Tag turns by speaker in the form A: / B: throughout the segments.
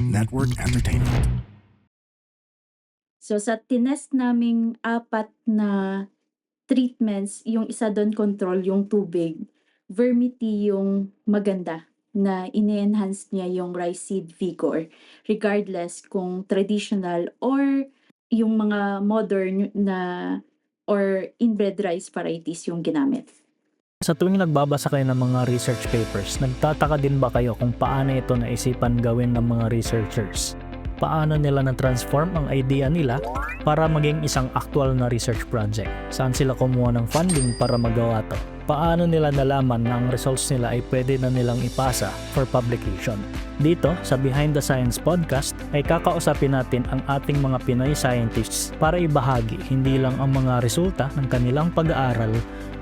A: Network Entertainment.
B: So sa tinest naming 4 na treatments, yung isa do'n control yung tubig, Vermity yung maganda na ini-enhance niya yung rice seed vigor regardless kung traditional or yung mga modern na or inbred rice varieties yung ginamit.
C: Sa tuwing nagbabasa kayo ng mga research papers, nagtataka din ba kayo kung paano ito naisipan gawin ng mga researchers? Paano nila na-transform ang idea nila para maging isang actual na research project? Saan sila kumuha ng funding para magawa to? Paano nila nalaman na ang results nila ay pwede na nilang ipasa for publication? Dito, sa Behind the Science podcast, ay kakausapin natin ang ating mga Pinoy scientists para ibahagi hindi lang ang mga resulta ng kanilang pag-aaral,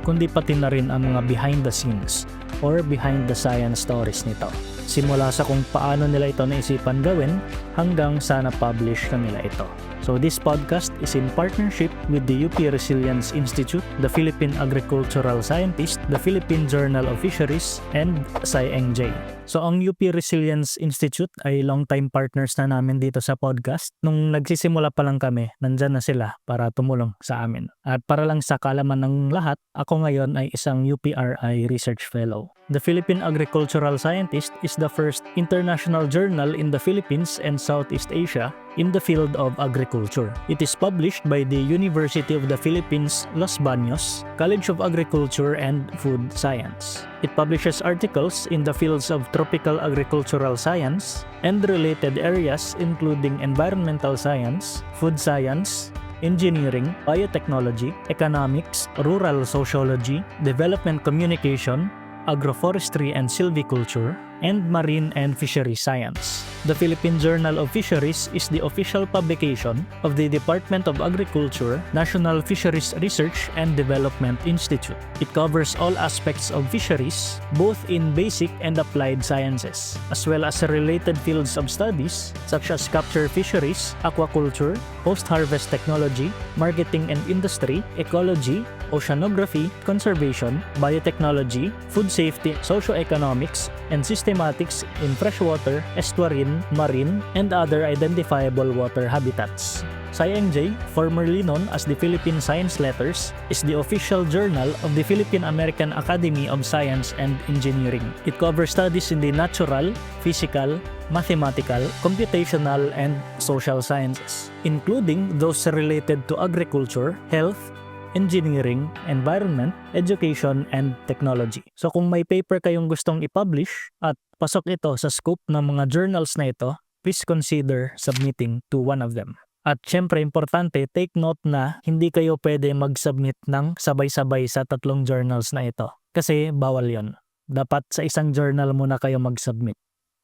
C: kundi pati na rin ang mga behind the scenes or behind the science stories nito. Simula sa kung paano nila ito naisipan gawin hanggang sa na-publish na nila ito. So this podcast is in partnership with the UP Resilience Institute, the Philippine Agricultural Scientist, the Philippine Journal of Fisheries, and SciEngJ. So ang UP Resilience Institute ay long-time partners na namin dito sa podcast. Nung nagsisimula pa lang kami, nandyan na sila para tumulong sa amin. At para lang sa kaalaman ng lahat, ako ngayon ay isang UPRI Research Fellow. The Philippine Agricultural Scientist is the first international journal in the Philippines and Southeast Asia in the field of agriculture. It is published by the University of the Philippines, Los Baños, College of Agriculture and Food Science. It publishes articles in the fields of tropical agricultural science and related areas including environmental science, food science, engineering, biotechnology, economics, rural sociology, development communication, agroforestry and silviculture, and marine and fishery science. The Philippine Journal of Fisheries is the official publication of the Department of Agriculture, National Fisheries Research and Development Institute. It covers all aspects of fisheries, both in basic and applied sciences, as well as related fields of studies such as capture fisheries, aquaculture, post-harvest technology, marketing and industry, ecology, oceanography, conservation, biotechnology, food safety, socioeconomics, and systematics in freshwater, estuarine, marine, and other identifiable water habitats. SciEngJ, formerly known as the Philippine Science Letters, is the official journal of the Philippine American Academy of Science and Engineering. It covers studies in the natural, physical, mathematical, computational, and social sciences, including those related to agriculture, health, engineering, environment, education, and technology. So kung may paper kayong gustong i-publish at pasok ito sa scope ng mga journals na ito, please consider submitting to one of them. At syempre, importante, take note na hindi kayo pwede mag-submit ng sabay-sabay sa 3 journals na ito. Kasi bawal yon. Dapat sa isang journal muna kayo mag-submit.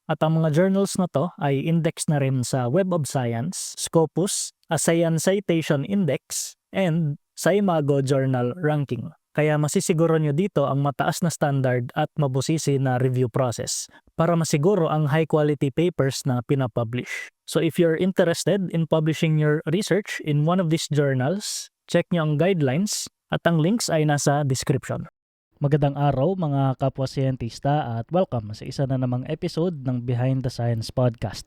C: At ang mga journals na to ay index na rin sa Web of Science, Scopus, ASEAN Citation Index, and sa Imago Journal Ranking. Kaya masisiguro nyo dito ang mataas na standard at mabusisi na review process para masiguro ang high quality papers na pinapublish. So if you're interested in publishing your research in one of these journals, check nyo ang guidelines at ang links ay nasa description. Magandang araw mga kapwa-siyentista at welcome sa isa na namang episode ng Behind the Science podcast.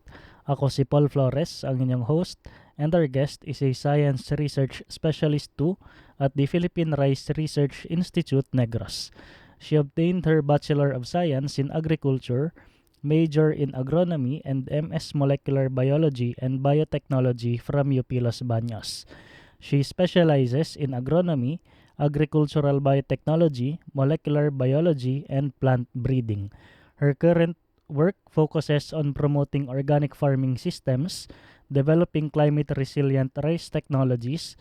C: Ako si Paul Flores, ang inyong host, and our guest is a Science Research Specialist 2 at the Philippine Rice Research Institute, Negros. She obtained her Bachelor of Science in Agriculture, major in Agronomy, and MS Molecular Biology and Biotechnology from UP Los Baños. She specializes in Agronomy, Agricultural Biotechnology, Molecular Biology, and Plant Breeding. Her current work focuses on promoting organic farming systems, developing climate-resilient rice technologies,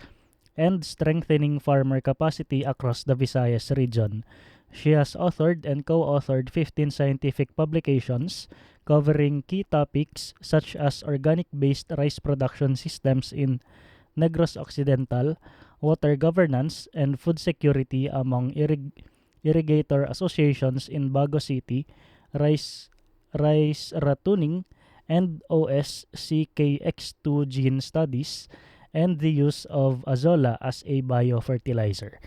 C: and strengthening farmer capacity across the Visayas region. She has authored and co-authored 15 scientific publications covering key topics such as organic-based rice production systems in Negros Occidental, water governance, and food security among irrigator associations in Bago City, rice rattuning, and OSCKX2 gene studies, and the use of azolla as a biofertilizer.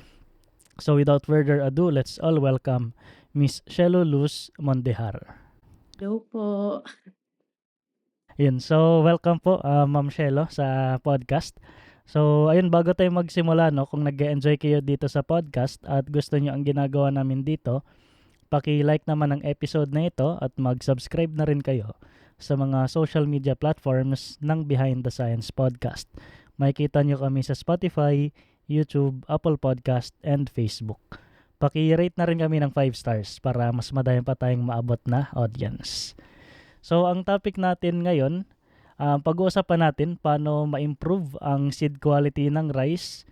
C: So without further ado, let's all welcome Miss Shelo Luz Mondejar.
B: Hello po.
C: Yun, so welcome po, Ma'am Shelo sa podcast. So ayun, bago tayo magsimula 'no, kung nag-e-enjoy kayo dito sa podcast at gusto niyo ang ginagawa namin dito, paki-like naman ang episode na ito at mag-subscribe na rin kayo sa mga social media platforms ng Behind the Science Podcast. Makikita niyo kami sa Spotify, YouTube, Apple Podcast, and Facebook. Paki-rate na rin kami ng 5 stars para mas madami pa tayong maabot na audience. So ang topic natin ngayon, pag-uusapan natin paano ma-improve ang seed quality ng rice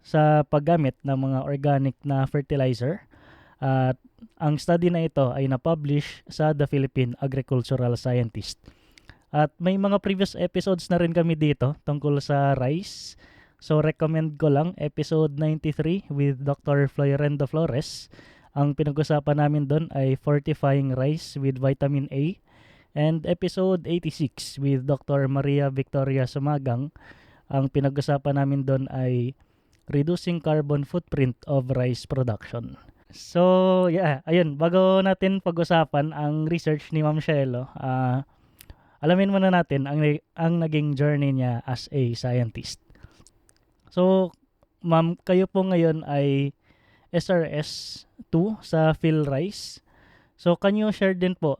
C: sa paggamit ng mga organic na fertilizer. At ang study na ito ay na-publish sa The Philippine Agricultural Scientist. At may mga previous episodes na rin kami dito tungkol sa rice. So recommend ko lang episode 93 with Dr. Florendo Flores. Ang pinag-usapan namin doon ay fortifying rice with vitamin A. And episode 86 with Dr. Maria Victoria Sumagang. Ang pinag-usapan namin doon ay reducing carbon footprint of rice production. So, yeah, ayun, bago natin pag-usapan ang research ni Ma'am Shelo, alamin muna natin ang naging journey niya as a scientist. So, Ma'am, kayo po ngayon ay SRS 2 sa PhilRice. So, can you share din po,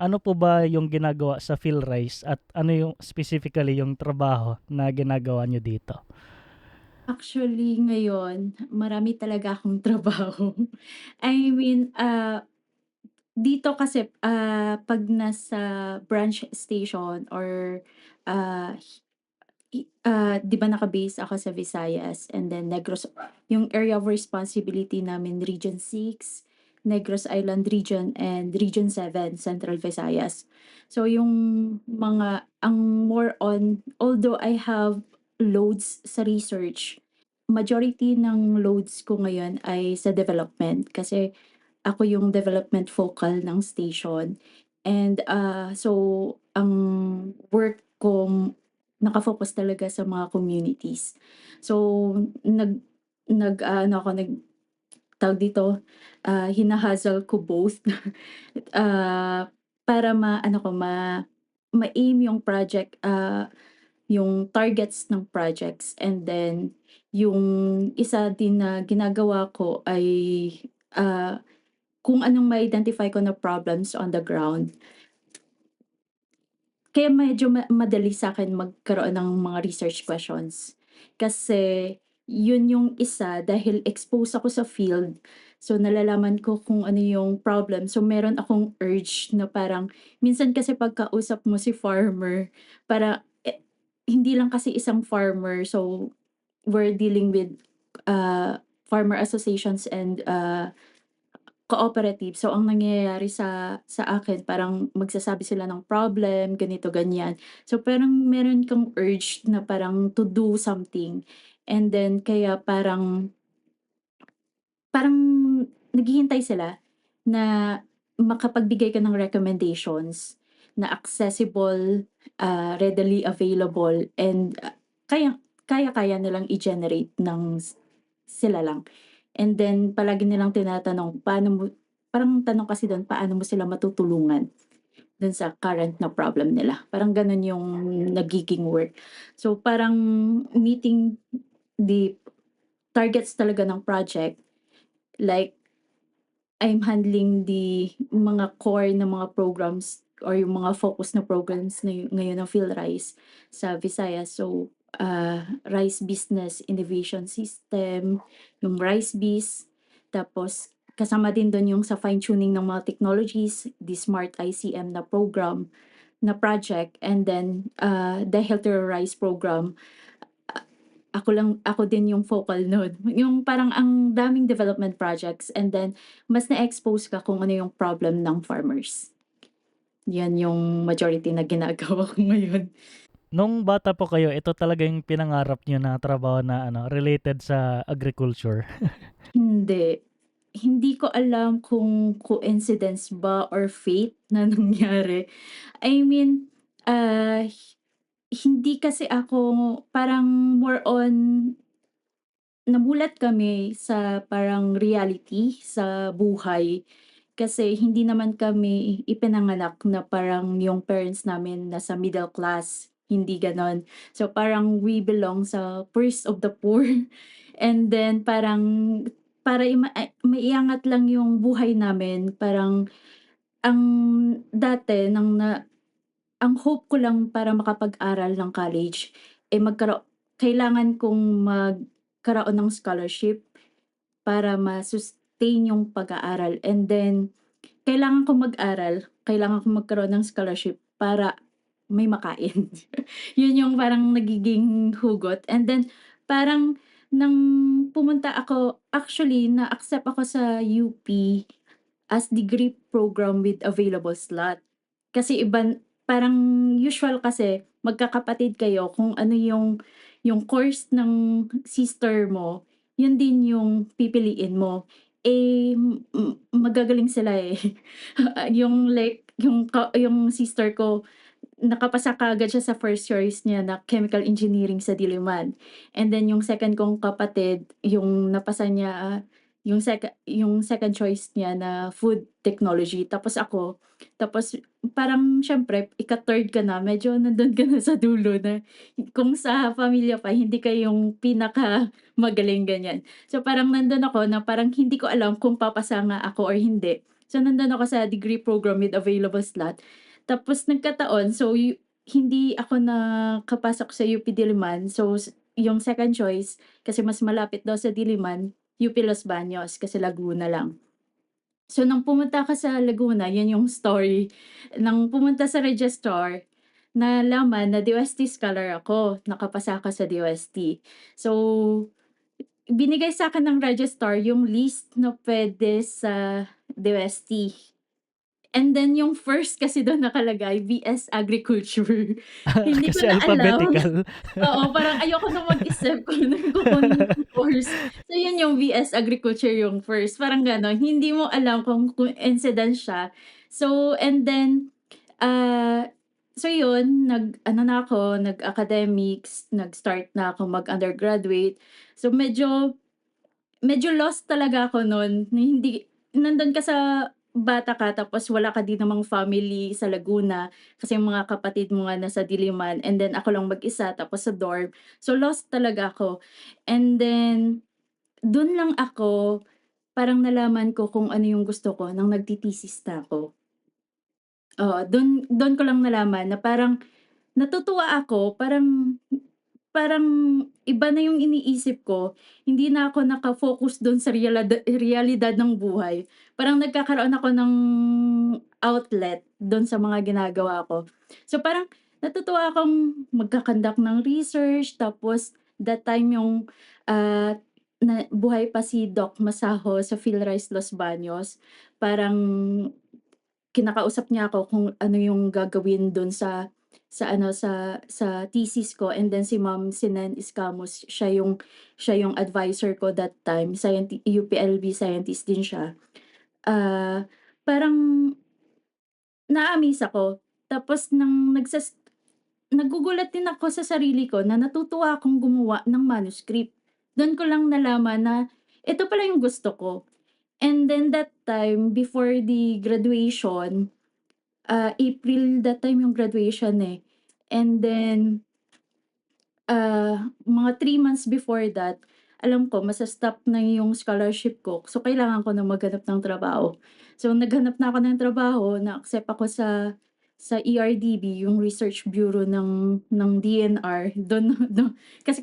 C: ano po ba yung ginagawa sa PhilRice at ano yung specifically yung trabaho na ginagawa nyo dito?
B: Actually ngayon, marami talaga akong trabaho. I mean, dito kasi, 'pag nasa branch station or, ah, 'di ba naka-base ako sa Visayas and then Negros yung area of responsibility namin Region 6, Negros Island Region and Region 7, Central Visayas. So yung ang more on although I have loads sa research, majority ng loads ko ngayon ay sa development kasi ako yung development focal ng station and, so ang work ko naka-focus talaga sa mga communities. So nag-aano ako tawag dito, hina-hustle ko both, ah, para maano ko ma-aim yung project, yung targets ng projects and then yung isa din na ginagawa ko ay, ah kung anong ma-identify ko na problems on the ground. Kaya medyo madali sa'kin magkaroon ng mga research questions. Kasi yun yung isa dahil exposed ako sa field, so nalalaman ko kung ano yung problem. So meron akong urge na parang minsan kasi pagkausap mo si farmer, para hindi lang kasi isang farmer, so we're dealing with, farmer associations and, cooperative. So, ang nangyayari sa akin parang magsasabi sila ng problem, ganito, ganyan. So, parang meron kang urge na parang to do something and then kaya parang parang naghihintay sila na makapagbigay ka ng recommendations na accessible, readily available and, kaya-kaya nilang i-generate ng sila lang. And then palagi nilang tinatanong paano mo parang tanong kasi dun, paano mo sila matutulungan dun sa current na problem nila. Parang ganun yung nagiging work. So parang meeting the targets talaga ng project, like I'm handling the mga core na mga programs or yung mga focus na programs na ngayon ng PhilRice sa Visayas. So, Rice Business Innovation System, yung RiceBiz, tapos kasama din dun yung sa fine-tuning ng mga technologies, the Smart ICM na program, na project, and then, the Healthier Rice program. Ako din yung focal nun. Yung parang ang daming development projects and then mas na-expose ka kung ano yung problem ng farmers. Yan yung majority na ginagawa ko ngayon.
C: Nung bata po kayo, ito talaga yung pinangarap nyo na trabaho na related sa agriculture.
B: Hindi. Hindi ko alam kung coincidence ba or fate na nangyari. I mean, hindi kasi ako parang more on namulat kami sa parang reality sa buhay. Kasi hindi naman kami ipinanganak na parang yung parents namin nasa middle class, hindi gano'n. So, parang we belong sa poorest of the poor. And then parang para maiangat lang yung buhay namin, parang ang dati ang hope ko lang para makapag-aral ng college, eh, kailangan kong magkaroon ng scholarship para ma-sustain yung pag-aaral, and then kailangan kong mag-aral, kailangan kong magkaroon ng scholarship para may makain. Yun yung parang nagiging hugot, and then parang nang pumunta ako, actually na-accept ako sa UP as degree program with available slot. Kasi parang usual kasi magkakapatid kayo, kung ano yung course ng sister mo, yun din yung pipiliin mo. Eh, magagaling sila, eh. Yung like yung sister ko, nakapasa kaagad siya sa first choice niya na chemical engineering sa Diliman. And then yung second kong kapatid, yung napasa niya, yung second choice niya na food technology. Tapos ako, tapos parang siyempre ika-third ka na, medyo nandun ka na sa dulo na kung sa pamilya pa hindi ka yung pinakamagaling, ganyan. So parang nandun ako na parang hindi ko alam kung papasa nga ako or hindi. So nandun ako sa degree program with available slot. Tapos nagkataon, so hindi ako nakapasok sa UP Diliman, so yung second choice, kasi mas malapit daw sa Diliman, UP Los Baños, kasi Laguna lang. So nung pumunta ako sa Laguna, yun yung story. Nang pumunta sa registrar, nalaman na DOST scholar ako, nakapasa ako sa DOST. So, binigay sa'kin ng registrar yung list na puwede sa DOST. And then yung first kasi dun nakalagay VS Agriculture. Hindi ko
C: Kasi
B: na alam.
C: alphabetical.
B: Oo, parang ayoko na mag-isip kung anong kukunin kong course. So yun yung VS Agriculture yung first, parang gano'n. Hindi mo alam kung coincidence siya. So and then, so yun, nag-ano na ako, nag-academics, nag-start na ako mag-undergraduate. So medyo lost talaga ako nun, na hindi nandun ka sa bata ka, tapos wala ka din namang family sa Laguna, kasi yung mga kapatid mo nga nasa Diliman, and then ako lang mag-isa tapos sa dorm. So lost talaga ako. And then dun lang ako parang nalaman ko kung ano yung gusto ko nang nagti-thesis na ako. Oo, dun ko lang nalaman na parang natutuwa ako, parang parang iba na yung iniisip ko, hindi na ako naka-focus dun sa realidad ng buhay. Parang nagkakaroon ako ng outlet dun sa mga ginagawa ko. So, parang natutuwa akong magka-conduct ng research, tapos that time yung, na buhay pa si Doc Masaho sa PhilRice Los Baños, parang kinakausap niya ako kung ano yung gagawin dun sa thesis ko, and then si Ma'am Sinen Escamus, siya yung advisor ko that time, UPLB scientist din siya. Parang na-a-amaze ako, tapos nagugulat din ako sa sarili ko na natutuwa akong gumawa ng manuscript. Dun ko lang nalaman na ito pala yung gusto ko. And then that time, before the graduation, April that time yung graduation, eh. And then, mga 3 months before that, alam ko masa-stop na yung scholarship ko. So, kailangan ko na maghanap ng trabaho. So, naghanap na ako ng trabaho, na-accept ako sa ERDB, yung research bureau ng DNR. Dun kasi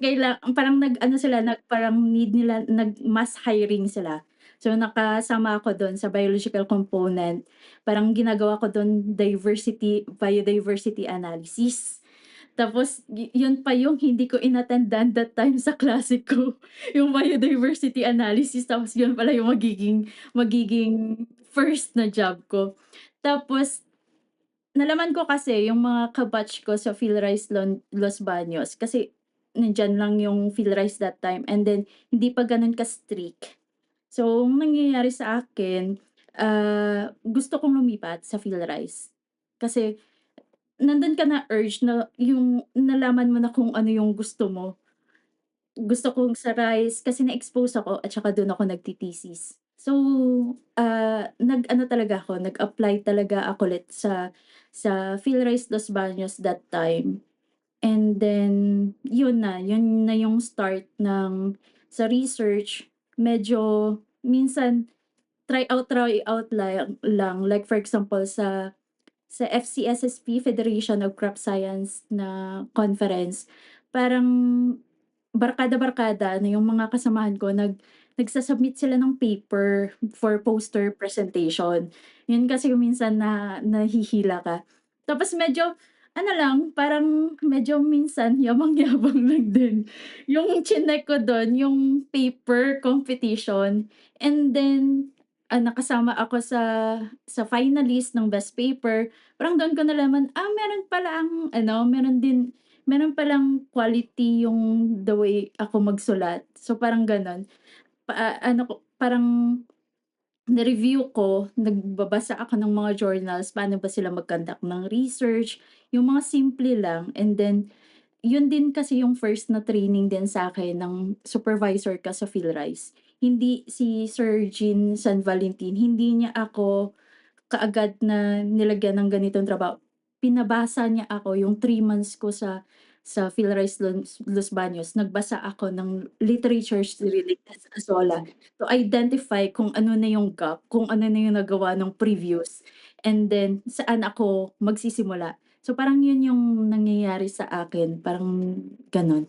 B: parang nag-ano sila, parang need nila, nag-mass hiring sila. So, nakasama ako dun sa biological component. Parang ginagawa ko dun biodiversity analysis. Tapos yun pa yung hindi ko in-attendan that time sa klase ko, yung biodiversity analysis, tapos yun pala yung magiging first na job ko. Tapos nalaman ko kasi yung mga ka-batch ko sa PhilRice Los Baños, kasi nandiyan lang yung PhilRice that time, and then hindi pa gano'n ka-strict. So, ang nangyayari sa akin, gusto kong lumipat sa PhilRice. Kasi nandun ka na urge na yung nalaman mo na kung ano yung gusto mo. Gusto kong sa rice kasi na-expose ako at saka dun ako nagti-thesis. So, nag-ano talaga ako, nag-apply talaga ako ulit sa PhilRice Los Baños that time. And then yun na yung start ng sa research. Medyo minsan try out lang. Like for example sa FCSSP, Federation of Crop Science na conference, parang barkada-barkada na yung mga kasamahan ko nagsa-submit sila ng paper for poster presentation. Yun kasi kung minsan na nahihila ka. Tapos medyo ano lang, parang medyo minsan yabang-yabang lang din yung chineck ko dun, yung paper competition. And then, nakasama ako sa finalist ng best paper. Parang dun ko nalaman, meron pala ang ano, meron palang quality yung the way ako magsulat. So, parang gano'n. Ano ko, parang na-review ko, nagbabasa ako ng mga journals, paano ba sila mag-conduct ng research, yung mga simple lang. And then, yun din kasi yung first na training din sa akin ng supervisor ka sa PhilRice. Hindi si Sir Jean San Valentin, hindi niya ako kaagad na nilagyan ng ganitong trabaho. Pinabasa niya ako yung 3 months ko sa PhilRice Los Baños, nagbasa ako ng literatures related sa Azolla to identify kung ano na yung gap, kung ano na yung nagawa ng previous, and then saan ako magsisimula. So, parang yun yung nangyayari sa akin, parang gano'n.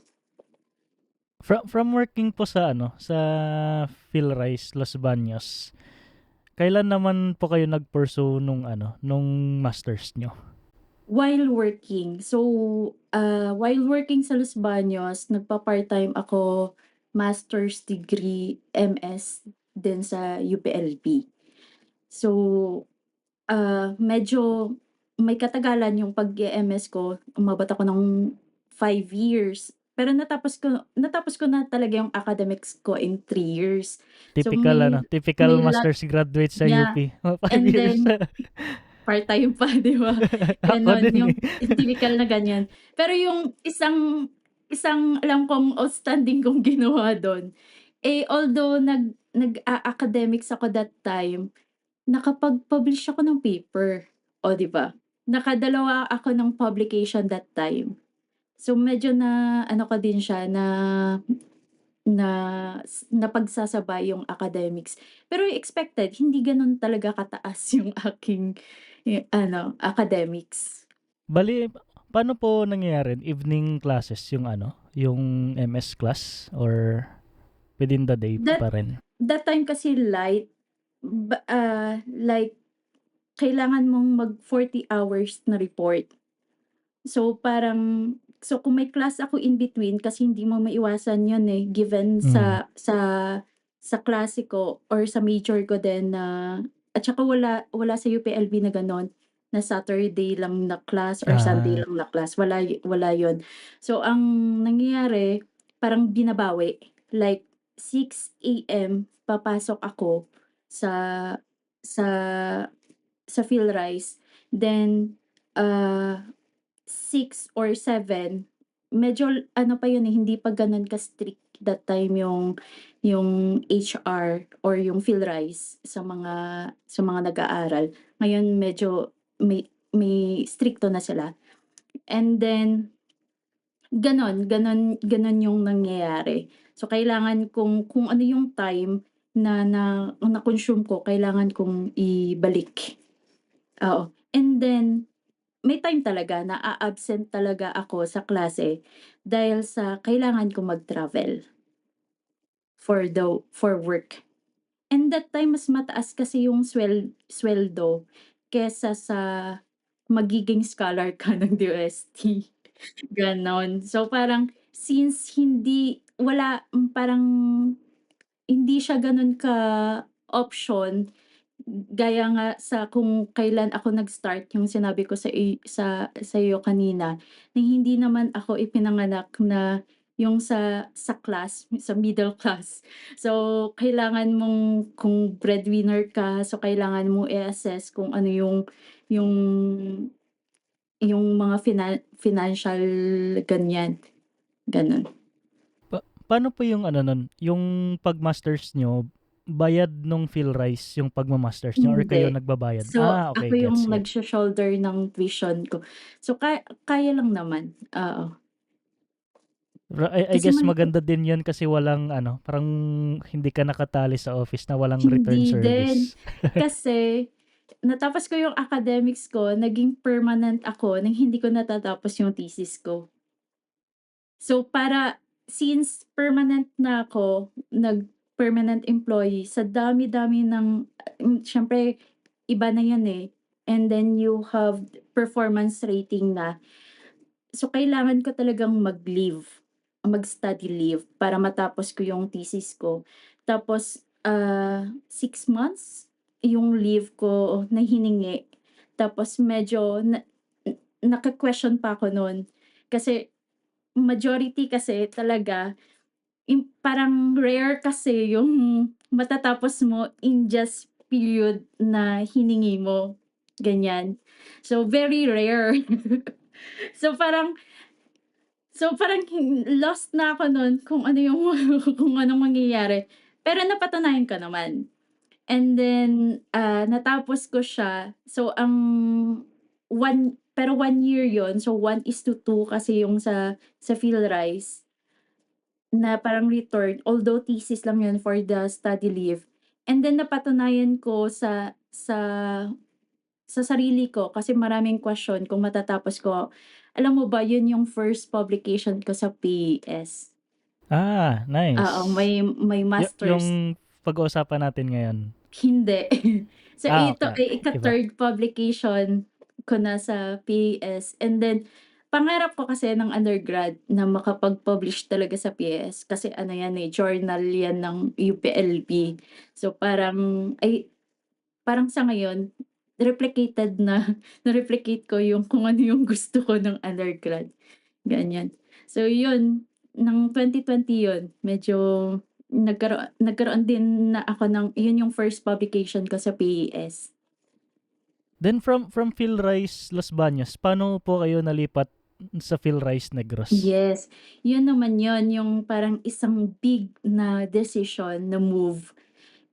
C: From working po sa sa PhilRice Los Baños, kailan naman po kayo nag-pursue nung masters nyo?
B: While working sa Los Baños, nagpa-part-time ako, master's degree, MS din sa UPLB. So, medyo may katagalan yung pag-e-MS ko, umabot ako ng 5 years. Pero natapos ko na talaga yung academics ko in 3 years. So,
C: Typical
B: may lot
C: master's graduate sa
B: niya,
C: UP. 5
B: and
C: years.
B: then part-time pa, 'di ba?
C: Ako
B: Gano'n,
C: din
B: yung
C: eh.
B: typical na ganyan. Pero yung isang isang alam kong outstanding kong ginawa dun, although nag-a-academics ako that time, nakapag-publish ako ng paper, oh, 'di ba? Nakadalawa ako ng publication that time. So, medyo na ano ko din siya, na napagsasabay yung academics. Pero expected, hindi gano'n talaga kataas yung aking academics.
C: Bali, paano po nangyayari? Evening classes yung MS class or within the day
B: That
C: pa rin?
B: that time kasi like kailangan mong mag 40 hours na report. So, kung may class ako in between kasi hindi mo maiwasan yun, given
C: Mm.
B: sa klase ko or sa major ko din na at saka wala sa UPLB na gano'n, na Saturday lang na class or Sunday
C: Ah,
B: lang na class, wala yun. So, ang nangyayari parang binabawi, like 6 AM papasok ako sa sa sa PhilRice, then, 6 or 7, medyo ano pa yun, hindi pa gano'n ka-strict that time yung HR or yung PhilRice sa mga nag-aaral. Ngayon medyo may strikto na sila, and then gano'n, gano'n gano'n yung nangyayari. So, kailangan kung ano yung time na-consume ko, kailangan kong ibalik, oo. And then may time talaga na a-absent talaga ako sa klase dahil sa kailangan kong mag-travel for work. And that time mas mataas kasi yung sweldo kesa sa magiging scholar ka ng DOST, gano'n. So, parang since parang hindi siya gano'n ka-option, gaya nga sa kung kailan ako nag-start, yung sinabi ko sa iyo kanina, na hindi naman ako ipinanganak na yung sa class, sa middle class. So, kailangan mong kung breadwinner ka, so kailangan mong i-assess kung ano yung mga financial ganyan, gano'n.
C: paano po yung nun, yung pag-masters nyo, bayad nung PhilRice yung pagma-masters niyo or kayo
B: Hindi.
C: nagbabayad?
B: So,
C: Okay,
B: ako yung
C: gets, gets.
B: shoulder ng tuition ko. So, kaya lang naman, oo.
C: I
B: Kasi
C: guess maganda din yun kasi walang ano, parang hindi ka nakatali sa office na walang return
B: hindi din.
C: service.
B: Kasi natapos ko yung academics ko, naging permanent ako nang hindi ko natatapos yung thesis ko. So, since permanent na ako, permanent employee, sa dami-dami ng siyempre iba na 'yan, eh, and then you have performance rating na. So, kailangan ko talagang mag-leave, mag-study leave para matapos ko yung thesis ko. Tapos, 6 months yung leave ko na hiningi. Tapos medyo naka-question pa ako nun. Kasi majority kasi talaga parang rare kasi yung matatapos mo in just period na hiningi mo, ganyan. So, very rare. So, parang lost na ako nun kung ano yung kung anong mangyayari. Pero napatunayan ko naman. And then, natapos ko siya. So, pero 1 year yon. So, 1:2 kasi yung sa PhilRice na parang return. Although thesis lang yun for the study leave. And then napatunayan ko sa sarili ko kasi maraming question kung matatapos ko. Alam mo ba, yun yung first publication ko sa PES. Oo,
C: Nice.
B: may masters.
C: Yung pag-uusapan natin ngayon?
B: Hindi. So, ito
C: Okay,
B: ay
C: iba.
B: ika-third publication ko na sa PES, and then pangarap ko kasi ng undergrad na makapag-publish talaga sa PES kasi ano yan, eh, journal yan ng UPLB. So, parang sa ngayon replicated na na-replicate ko yung kung ano yung gusto ko ng undergrad, ganyan. So yun, ng 2020 yun, medyo nagkaroon din na ako ng yun yung first publication ko sa PES.
C: Then from PhilRice Los Baños, paano po kayo nalipat sa PhilRice Negros?
B: Yes, yun naman yun, yung parang isang big na decision na move.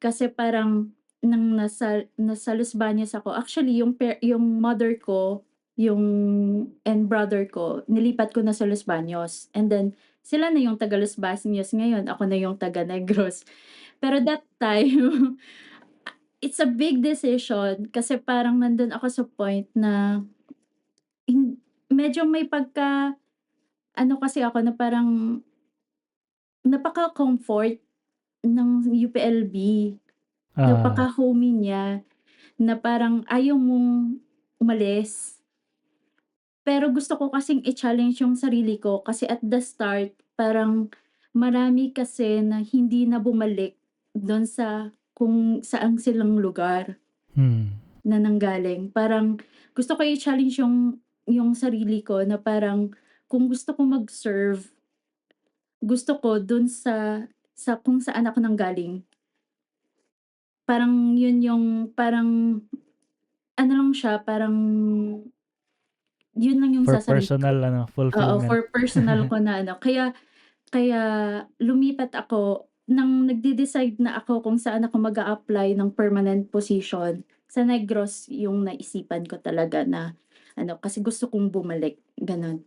B: Kasi parang nasa Los Baños ako, actually yung mother ko, yung and brother ko, nilipat ko na sa Los Baños. And then sila na yung taga Los Baños ngayon, ako na yung taga Negros. Pero that time, it's a big decision kasi parang nandun ako sa point na medyo may ano kasi ako na parang napaka-comfort ng UPLB.
C: Ah,
B: Napaka-homey niya. Na parang ayaw mong umalis. Pero gusto ko kasing i-challenge yung sarili ko kasi at the start parang marami kasi na hindi na bumalik dun sa kung saang silang lugar
C: hmm.
B: na nanggaling. Parang gusto ko i-challenge yung sarili ko na parang kung gusto ko mag-serve, gusto ko dun sa kung saan ako nanggaling. Parang yun yung parang ano lang siya, parang yun lang yung
C: For
B: sa sarili ko.
C: personal ano,
B: Oo,
C: fulfillment.
B: for personal ko na ano, kaya kaya lumipat ako nang nagde-decide na ako kung saan ako mag-a-apply ng permanent position, sa Negros yung naisipan ko talaga na ano, kasi gusto kong bumalik, gano'n.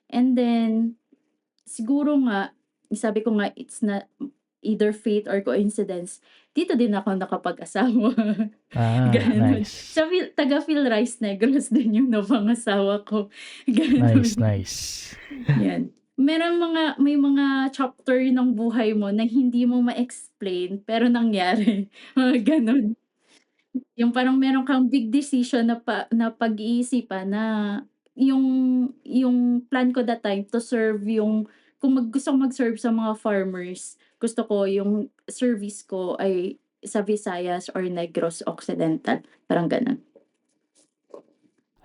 B: And then, siguro nga, sabi ko nga it's not either fate or coincidence, dito din ako nakapag-asawa, gano'n.
C: Nice.
B: Sa taga-Philrice Negros din yung napangasawa ko,
C: Nice,
B: gano'n.
C: nice.
B: 'Yan. May mga chapter ng buhay mo na hindi mo ma-explain pero nangyari, mga gano'n. Yung parang meron kang big decision na pag-iisipan na yung plan ko that time to serve kung gusto kong mag-serve sa mga farmers, gusto ko yung service ko ay sa Visayas or Negros Occidental, parang gano'n.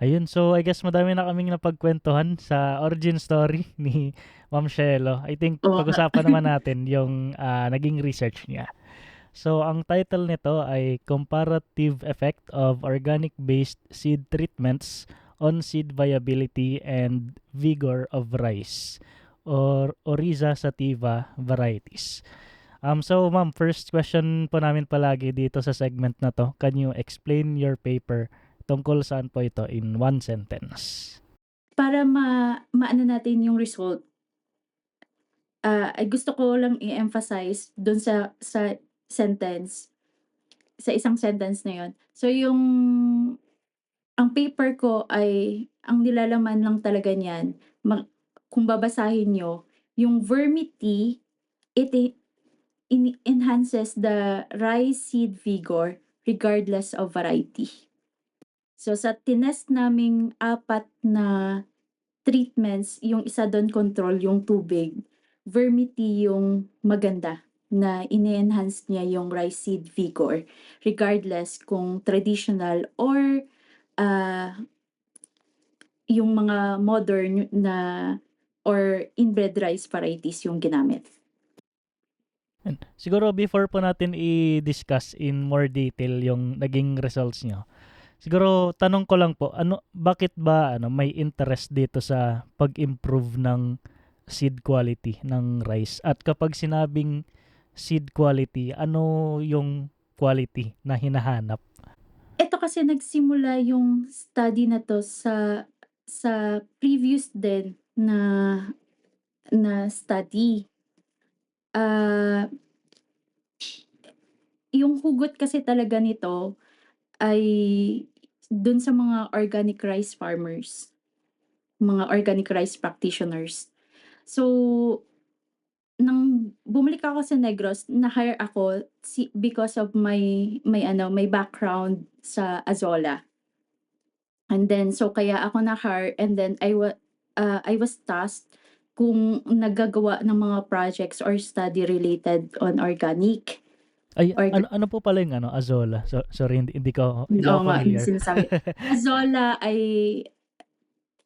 C: Ayun, so I guess madami na kaming napagkuwentuhan sa origin story ni Ma'am Shelo. I think
B: Oo nga.
C: pag-usapan naman natin yung naging research niya. So ang title nito ay Comparative Effect of Organic-Based Seed Treatments on Seed Viability and Vigor of Rice or Oryza sativa varieties. So ma'am, first question po namin palagi dito sa segment na 'to, can you explain your paper? Tungkol saan po ito in one sentence?
B: Para maano natin yung result, ay gusto ko lang i-emphasize dun sa sentence, sa isang sentence na yun. So ang paper ko ay ang nilalaman lang talaga niyan kung babasahin niyo, yung vermity, it enhances the rice seed vigor regardless of variety. So sa tinest naming 4 na treatments, yung isa dun control yung tubig, vermity yung maganda na ini-enhance niya yung rice seed vigor regardless kung traditional or ah, yung mga modern na or inbred rice varieties yung ginamit.
C: Siguro before po natin i-discuss in more detail yung naging results niyo, siguro tanong ko lang po, bakit ba may interest dito sa pag-improve ng seed quality ng rice? At kapag sinabing seed quality, ano yung quality na hinahanap?
B: Ito kasi nagsimula yung study na 'to sa previous din na study. Ah, yung hugot kasi talaga nito ay dun sa mga organic rice farmers, mga organic rice practitioners. So, nang bumalik ako sa Negros, na-hire ako because of my background sa Azolla. And then so kaya ako na-hire, and then I was tasked kung naggagawa ng mga projects or study related on organic.
C: Ay,
B: Orga
C: ano po pala yung Azolla? Sorry, hindi
B: Oo
C: ako
B: nga, yung
C: familiar.
B: sinasabi. Azolla ay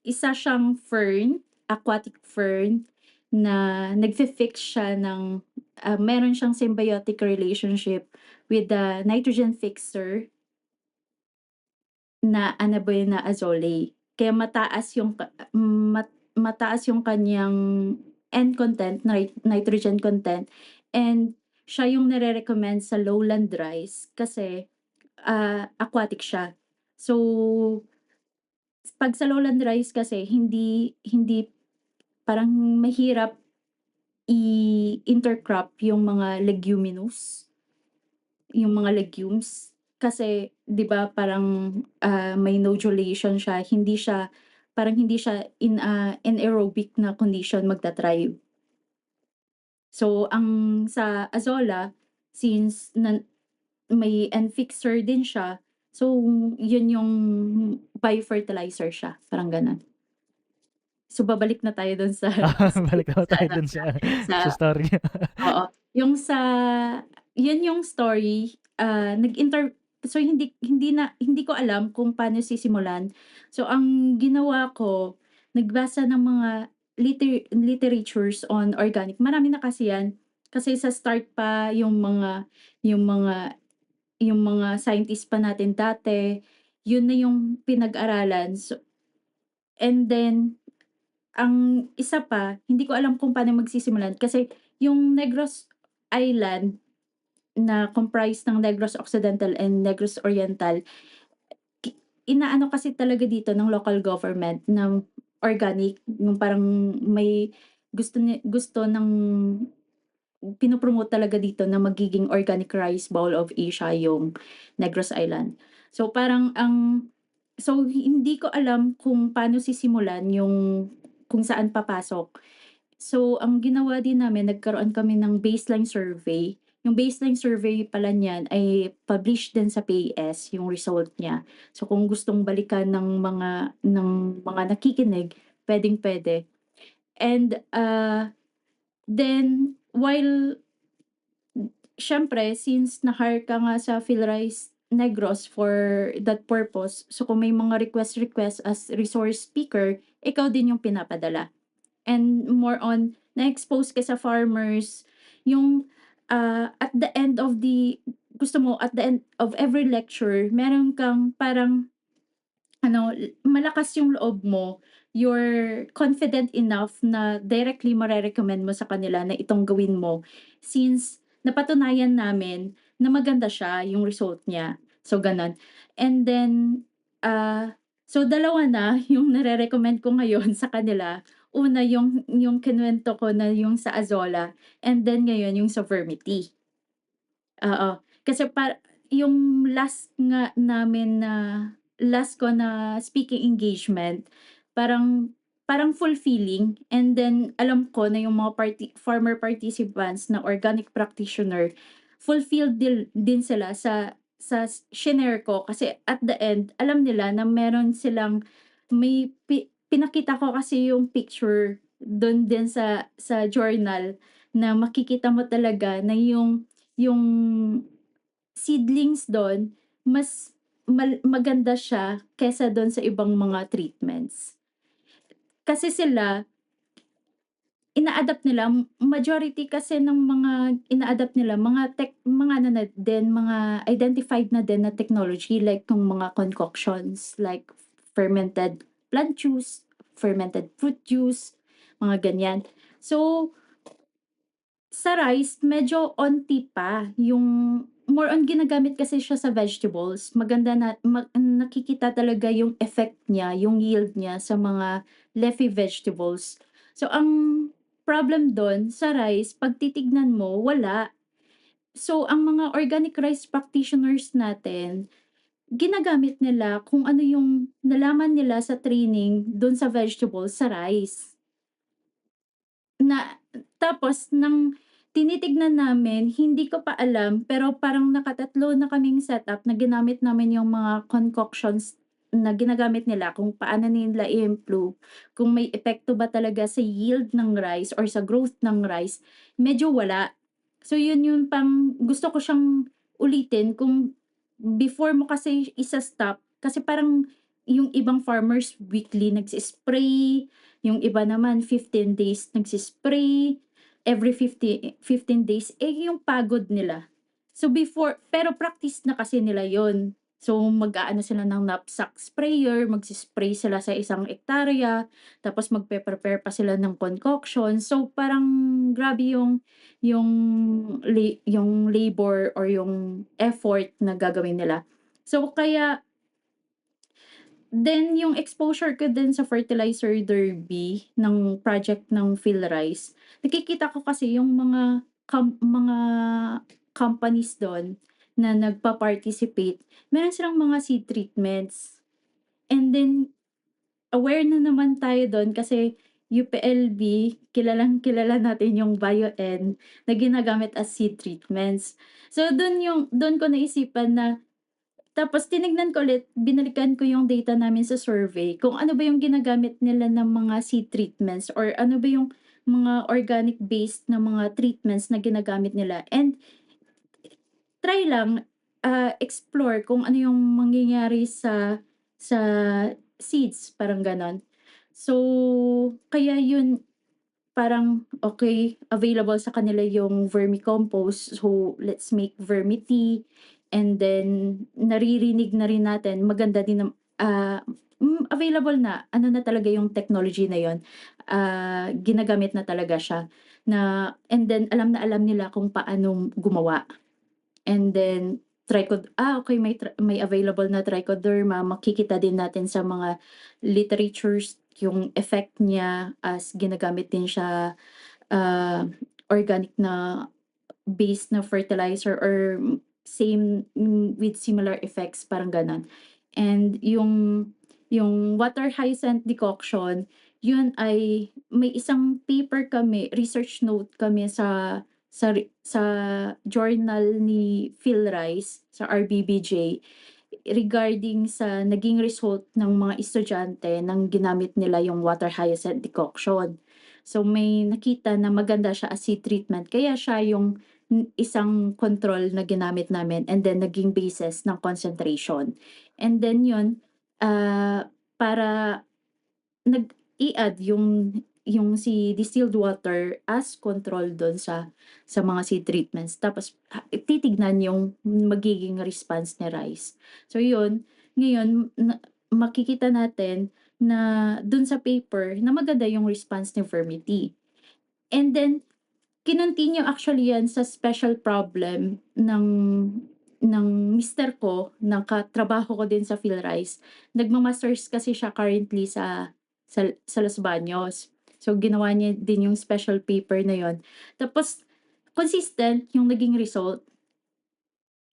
B: isa siyang fern, aquatic fern na nagfi-fix siya ng, meron siyang symbiotic relationship with the nitrogen fixer na Anabaena azole. Kaya mataas yung kanyang N content, nitrogen content, and siya yung nire-recommend sa lowland rice kasi, aquatic siya. So, 'pag sa lowland rice kasi hindi hindi parang mahirap i-intercrop yung mga leguminous, yung mga legumes. Kasi 'di ba parang, may nodulation siya, hindi siya anaerobic na condition magta-thrive. So ang sa Azolla, since may N-fixer din siya, so yun yung biofertilizer siya, parang gano'n. So babalik na tayo dun sa
C: Balik naman
B: sa
C: tayo
B: ano,
C: dun sa
B: sa
C: sa story niyo.
B: oo, yung yun yung story, so hindi ko alam kung paano sisimulan. So ang ginawa ko, nagbasa ng mga literatures on organic. Marami na kasi yan, kasi sa start pa yung mga yung mga scientist pa natin dati, yun na yung pinag-aralan. So and then ang isa pa, hindi ko alam kung paano magsisimulan kasi yung Negros Island na comprised ng Negros Occidental and Negros Oriental, ki inaano kasi talaga dito ng local government ng organic, yung parang may gusto ng pino-promote talaga dito na magiging organic rice bowl of Asia yung Negros Island. So parang so hindi ko alam kung paano sisimulan yung kung saan papasok. So ang ginawa din namin, nagkaroon kami ng baseline survey. Yung baseline survey pala niyan ay published din sa PAS yung result niya. So kung gustong balikan ng mga nakikinig, puwedeng-puwede. And, then while siyempre since na-hire ka nga sa PhilRice Negros for that purpose, so kung may mga request as resource speaker, ikaw din yung pinapadala. And more on na-expose ka sa farmers, yung, at the end of gusto mo at the end of every lecture meron kang parang ano, malakas yung loob mo, you're confident enough na directly mare-recommend mo sa kanila na itong gawin mo since napatunayan namin na maganda siya yung result niya. So gano'n. And then, so dalawa na yung nare-recommend ko ngayon sa kanila. Una yung kinuwento ko na yung sa Azolla, and then ngayon yung sa Vermity. Oo, kasi yung last ko na speaking engagement, parang parang fulfilling, and then alam ko na yung mga farmer participants na organic practitioner, fulfilled din sila sa shinare ko, kasi at the end alam nila na meron silang pinakita ko kasi yung picture dun din sa journal, na makikita mo talaga na yung seedlings dun mas maganda siya kesa dun sa ibang mga treatments. Kasi sila ina-adapt nila, majority kasi ng mga ina-adapt nila mga ano na din, mga identified na din na technology, like yung mga concoctions, like fermented plant juice, fermented fruit juice, mga ganyan. So sa rice medyo onti pa, yung more on ginagamit kasi siya sa vegetables, maganda na nakikita talaga yung effect niya, yung yield niya sa mga leafy vegetables. So ang problem dun sa rice, 'pag titignan mo wala. So ang mga organic rice practitioners natin, ginagamit nila kung ano yung nalaman nila sa training dun sa vegetables sa rice. Na tapos ng tinitignan namin, hindi ko pa alam, pero parang nakatatlo na kaming setup na ginamit namin yung mga concoctions na ginagamit nila, kung paano nila i-improve, kung may epekto ba talaga sa yield ng rice or sa growth ng rice, medyo wala. So yun yung gusto ko siyang ulitin, kung before mo kasi isa-stop, kasi parang yung ibang farmers weekly nagsi-spray, yung iba naman 15 days nagsi-spray, every 15 days, yung pagod nila. So pero practice na kasi nila yon. So mag-aano sila ng knapsack sprayer, magsi-spray sila sa isang ektarya, tapos magpe-prepare pa sila ng concoction. So parang grabe yung yung labor or yung effort na gagawin nila. So kaya then yung exposure ko din sa fertilizer derby ng project ng PhilRice, nakikita ko kasi yung mga companies dun na nagpa-participate, meron silang mga seed treatments. And then aware na naman tayo dun kasi UPLB, kilalang-kilala natin yung BioN na ginagamit as seed treatments. So dun ko naisipan na, tapos tinignan ko ulit, binalikan ko yung data namin sa survey, kung ano ba yung ginagamit nila ng mga seed treatments, or ano ba yung mga organic based na mga treatments na ginagamit nila, and try lang, explore kung ano yung mangyayari sa seeds, parang gano'n. So, kaya yun, parang okay, available sa kanila yung vermicompost, so let's make vermi-tea. And then naririnig na rin natin, maganda din available na, ano na talaga yung technology na yun, ginagamit na talaga siya, and then alam na alam nila kung paano gumawa. And then okay, may available na trichoderma, makikita din natin sa mga literatures yung effect niya, as ginagamit din siya, ah, organic na base na fertilizer, or with similar effects, parang gano'n. And yung water hyacinth decoction, yun ay may isang paper kami, research note kami sa journal ni PhilRice, sa RBBJ, regarding sa naging result ng mga estudyante ng ginamit nila yung water hyacinth decoction. So may nakita na maganda siya as seed treatment, kaya siya yung isang control na ginamit namin, and then naging basis ng concentration. And then yun, para nag-i-add yung si distilled water as control dun sa mga seed treatments, tapos titignan yung magiging response ni rice. So yun, ngayon makikita natin na dun sa paper na maganda yung response ni Vermi-Tea. And then Kinontinue actually yan sa special problem ng mister ko, ng katrabaho ko din sa PhilRice. Nagma-masters kasi siya currently sa Los Baños. So, ginawa niya din yung special paper na yon. Tapos consistent yung naging result.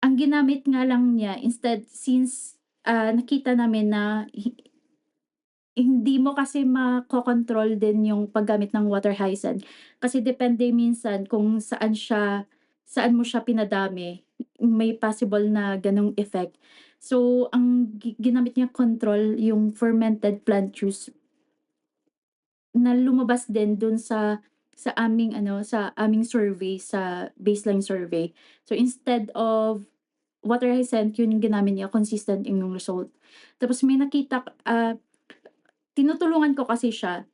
B: Ang ginamit nga lang niya instead since, nakita namin na hindi mo kasi makokontrol din yung paggamit ng water hyacinth. Kasi depende minsan kung saan mo siya pinadami, may possible na gano'ng effect. So, ang ginamit niyang control yung fermented plant juice na lumabas din dun sa aming survey, sa baseline survey. So, instead of water hyacinth, yun yung ginamit niya, consistent yung result. Tapos may tinutulungan ko kasi siya.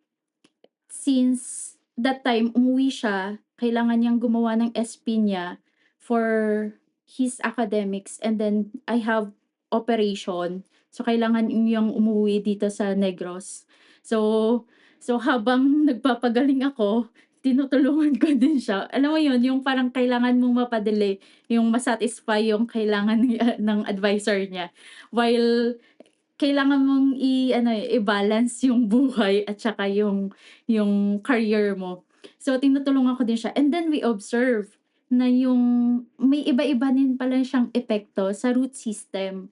B: Since that time umuwi siya, kailangan niyang gumawa ng SP niya for his academics, and then I have operation. So, kailangan niyang umuwi dito sa Negros. So habang nagpapagaling ako, tinutulungan ko din siya. Alam mo yun, yung parang kailangan mong mapadali, yung ma-satisfy yung kailangan ng advisor niya. While kailangan mong i-ano, i-balance yung buhay at saka yung career mo. So, tinutulungan ko din siya, and then we observe na yung may iba-iba din pala siyang epekto sa root system.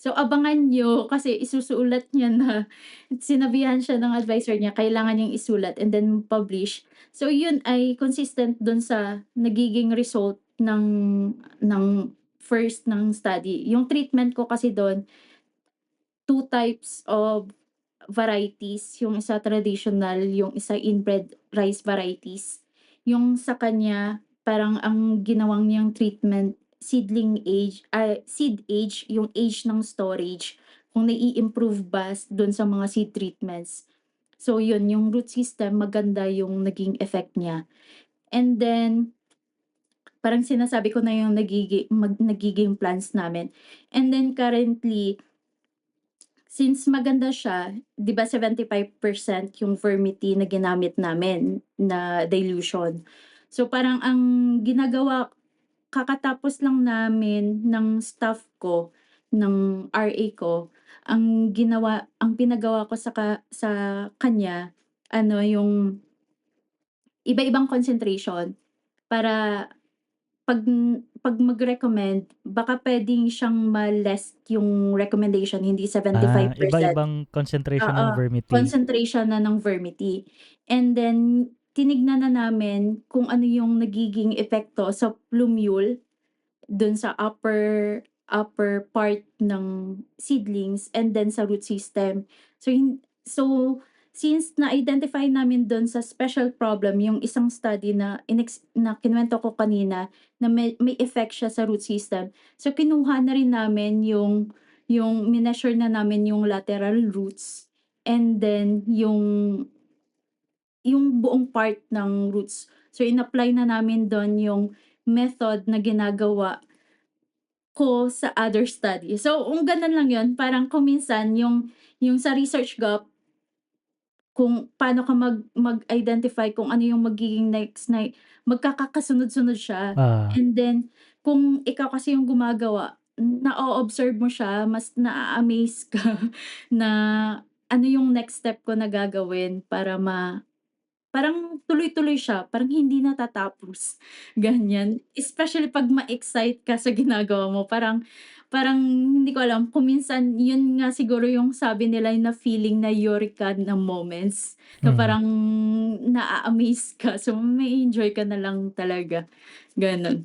B: So, abangan niyo kasi isusulat niya na sinabihan siya ng advisor niya kailangan niyang isulat and then publish. So, yun ay consistent dun sa nagiging result ng first ng study. Yung treatment ko kasi dun, two types of varieties, yung isa traditional, yung isa inbred rice varieties. Yung sa kanya, parang ang ginawang niyang treatment, seed age, yung age ng storage, kung nai-improve ba dun sa mga seed treatments. So yun, yung root system, maganda yung naging effect niya. And then, parang sinasabi ko na yung nagiging plans namin. And then currently, since maganda siya, 'di ba 75% yung Vermity na ginamit namin na dilution. So, parang ang ginagawa, kakatapos lang namin ng staff ko, ng RA ko, ang pinagawa ko sa kanya, ano yung iba-ibang concentration para 'pag 'pag mag-recommend, baka puwedeng siyang ma-less yung recommendation, hindi 75%.
C: Iba-ibang concentration ng
B: Oo,
C: Vermity.
B: concentration na ng Vermity. And then tinignan na namin kung ano yung nagiging epekto sa plumule dun sa upper part ng seedlings and then sa root system. So since na-identify namin dun sa special problem yung isang study na kinuwento ko kanina na may effect siya sa root system. So kinuha na rin namin yung mineasure na namin yung lateral roots, and then yung buong part ng roots. So in-apply na namin dun yung method na ginagawa ko sa other study. So, kung ganun lang yun, parang kung minsan yung sa research gap, kung paano ka mag-identify kung ano yung magiging next na magkakakasunod-sunod siya.
C: Ah,
B: And then, kung ikaw kasi yung gumagawa, na-o-observe mo siya, mas naa-amaze ka na ano yung next step ko na gagawin para parang tuloy-tuloy siya, parang hindi natatapos, ganyan. Especially 'pag ma-excite ka sa ginagawa mo, parang parang hindi ko alam kung minsan yun nga siguro yung sabi nila na feeling na eureka na moments, na
C: mhm.
B: parang naa-amaze ka, so may-e-enjoy ka na lang talaga, gano'n.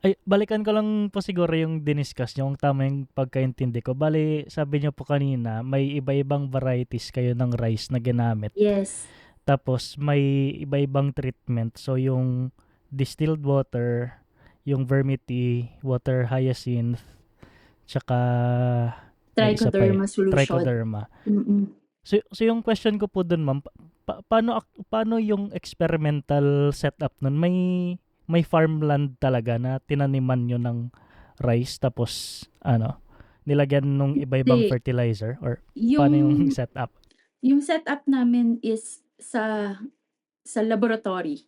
C: Ay, balikan ko lang po siguro yung diniscuss niyo kung tama yung pagkaintindi ko. Bale, sabi niyo po kanina may iba-ibang varieties kayo ng rice na ginamit.
B: Yes,
C: Tapos may iba-ibang treatment. So yung distilled water, yung Vermity, water hyacinth, tsaka may isa pa
B: trichoderma solution,
C: trichoderma.
B: mm.
C: So yung question ko po dun ma'am, paano yung experimental setup nun? May farmland talaga na tinaniman niyo ng rice tapos ano, nilagyan nung iba-ibang
B: Hindi,
C: fertilizer or paano yung
B: yung
C: setup?
B: yung setup namin is sa laboratory.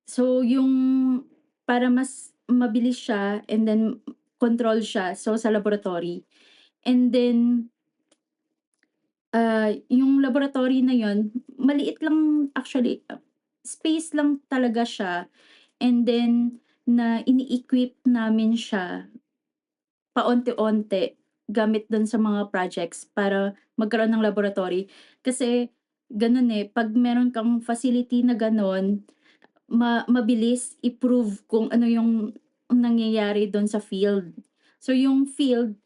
B: So, yung para mas mabilis siya and then control siya, so sa laboratory. And then, yung laboratory na yun, maliit lang actually, space lang talaga siya and then na ini-equip namin siya paonti-onti gamit dun sa mga projects para magkaroon ng laboratory. Kasi ganun, 'pag meron kang facility na gano'n, mabilis i-prove kung ano yung nangyayari dun sa field. So yung field,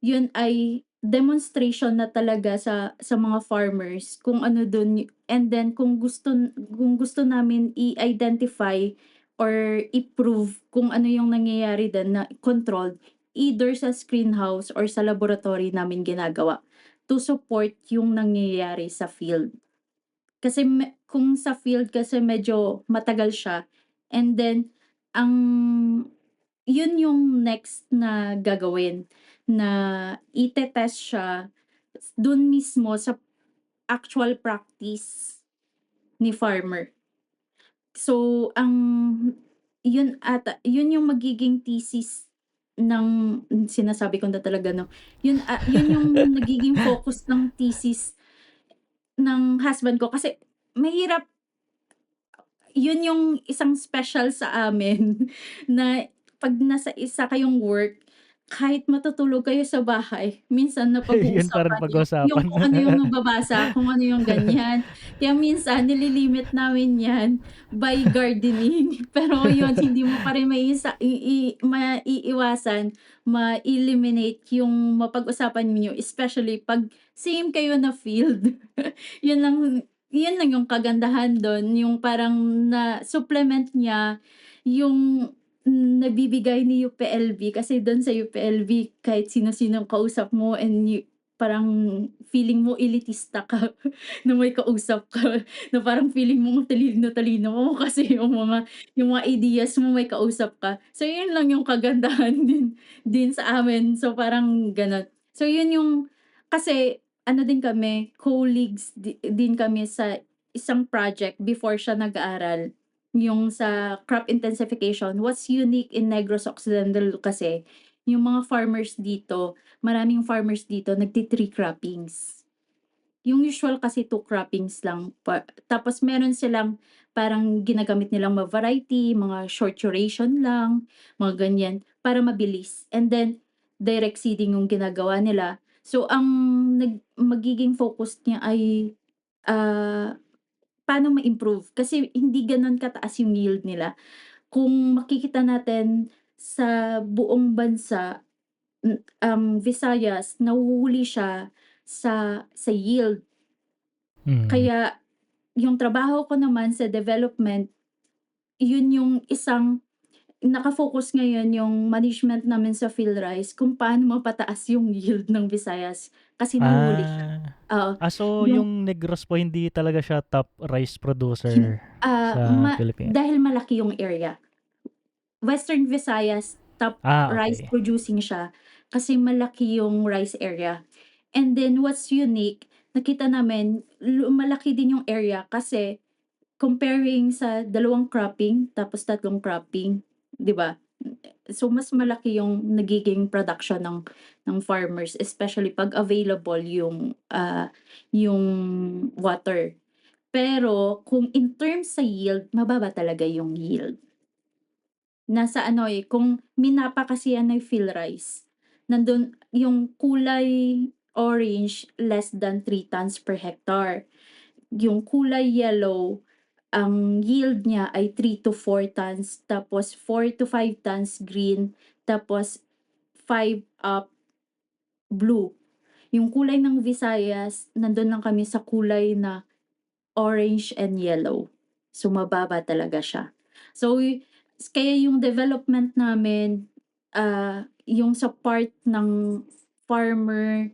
B: yun ay demonstration na talaga sa mga farmers kung ano dun and then kung gusto namin i-identify or i-prove kung ano yung nangyayari dun na controlled, either sa screenhouse or sa laboratory namin ginagawa to support yung nangyayari sa field. Kasi kung sa field kasi medyo matagal siya and then ang yun yung next na gagawin na ite-test siya dun mismo sa actual practice ni farmer. So, yun yung magiging thesis ng sinasabi ko na talaga 'no, yun yung nagiging focus ng thesis ng husband ko kasi mahirap. Yun yung isang special sa amin na 'pag nasa isa kayong work, kahit matutulog kayo sa bahay, minsan
C: Yun pa rin
B: napag-uusapan yung
C: pag-usapan.
B: kung ano yung nababasa, kung ano yung ganyan. Kaya minsan nililimit namin 'yan by gardening. Pero yun, hindi mo pa rin maiiwasan, ma-eliminate yung mapag-usapan niyo especially 'pag same kayo na field. Yun lang yun lang yung kagandahan dun, yung parang na-supplement niya yung nabibigay ni UPLB kasi dun sa UPLB kahit sino-sinong kausap mo and parang feeling mo elitista ka na may kausap ka, na parang feeling mo talino-talino mo kasi yung mga ideas mo may kausap ka. So yun lang yung kagandahan din sa amin, so parang gano'n. So yun yung kasi ano din kami, colleagues din kami sa isang project before siya nag-aaral, yung sa crop intensification. What's unique in Negros Occidental kasi, yung mga farmers dito, maraming farmers dito nagti-tree croppings. Yung usual kasi two croppings lang tapos meron silang parang ginagamit nilang variety, mga short duration lang, mga ganyan, para mabilis and then direct seeding yung ginagawa nila. So ang magiging focus niya ay, ah, paano ma-improve kasi hindi gano'n kataas yung yield nila. Kung makikita natin sa buong bansa, Visayas nahuhuli siya sa yield.
C: Mm.
B: Kaya yung trabaho ko naman sa development, yun yung isang naka-focus ngayon yung management namin sa PhilRice kung paano mapataas yung yield ng Visayas kasi nahuhuli siya.
C: Ah.
B: Oo,
C: So
B: yung
C: yung Negros po hindi talaga siya top rice
B: hin
C: producer sa Pilipinas?
B: dahil malaki yung area. Western Visayas, top rice
C: Okey.
B: producing siya kasi malaki yung rice area. And then what's unique, nakita namin malaki din yung area kasi comparing sa dalawang cropping tapos tatlong cropping, 'di ba? So mas malaki yung nagiging production ng farmers especially 'pag available yung water. Pero kung in terms sa yield, mababa talaga yung yield. Nasa ano, kung minapa kasi yan ng PhilRice, nandun yung kulay orange less than 3 tons per hectare. Yung kulay yellow, ang yield niya ay 3 to 4 tons, tapos 4 to 5 tons green, tapos 5 up blue. Yung kulay ng Visayas, nandun lang kami sa kulay na orange and yellow. So, mababa talaga siya. So, kaya yung development namin, yung sa part ng farmer,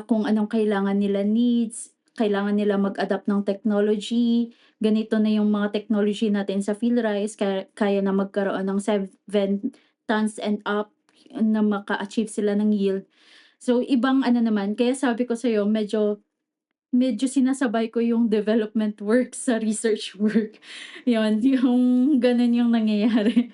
B: kung anong kailangan nila needs, kailangan nila mag-adapt ng technology, ganito na yung mga technology natin sa PhilRice, kaya na magkaroon ng 7 tons and up na maka-achieve sila ng yield. So, ibang ano naman, kaya sabi ko sa'yo medyo medyo sinasabay ko yung development work sa research work. Yun, yung gano'n yung nangyayari.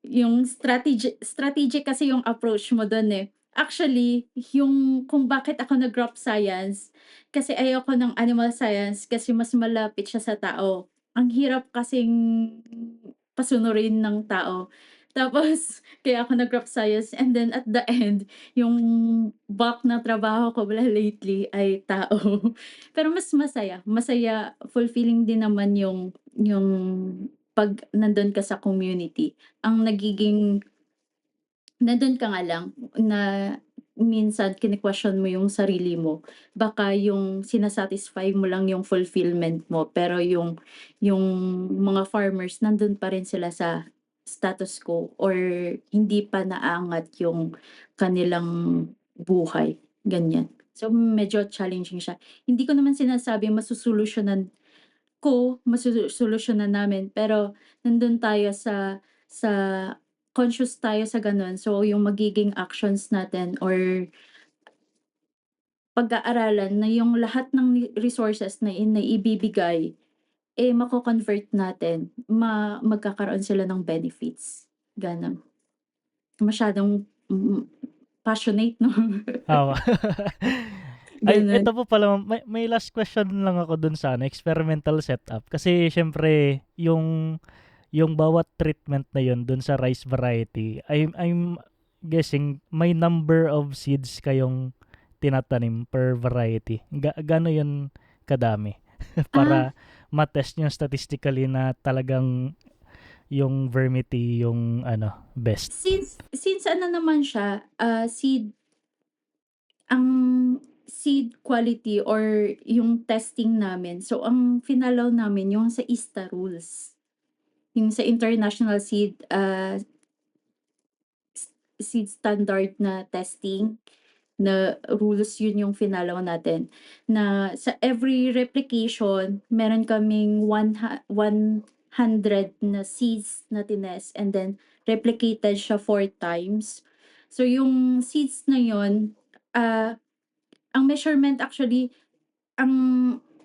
B: Yung strategic kasi yung approach mo dun, eh. Actually, yung kung bakit ako nag-crop science, kasi ayoko ng animal science kasi mas malapit siya sa tao. Ang hirap kasing pasunurin ng tao. Tapos kaya ako nag-crop science and then at the end, yung bulk ng trabaho ko lately ay tao. Pero mas masaya, masaya, fulfilling din naman yung 'pag nandun ka sa community. Ang nagiging nandun ka nga lang na minsan kine-question mo yung sarili mo. Baka yung mo lang yung fulfillment mo, pero yung mga farmers nandun pa rin sila sa status quo or hindi pa naangat yung kanilang buhay, ganyan. So, medyo challenging siya. Hindi ko naman sinasabing masosolusyunan namin, pero nandun tayo sa conscious tayo sa gano'n. So, yung magiging actions natin or pag-aaralan na yung lahat ng resources na naibibigay, eh, mako-convert natin, magkakaroon sila ng benefits, gano'n. Masyadong passionate 'no?
C: Oo. Ay,
B: Gano'n.
C: eto po pala may last question lang ako dun sa ano, experimental setup. Kasi siyempre yung bawat treatment na yun dun sa rice variety, I'm guessing may number of seeds kayong tinatanim per variety. Gaano yun kadami
B: Ah,
C: para ma-test niyo statistically na talagang yung vermity yung ano, best?
B: since ano naman siya, ang seed quality or yung testing namin, so ang finalaw namin yung sa ISTA rules, yung sa International Seed Standard na testing na rules, yun yung finalaw natin. Na sa every replication, meron kaming 100 na seeds na tinest and then replicated siya 4 times. So yung seeds na yun, ang measurement actually, ang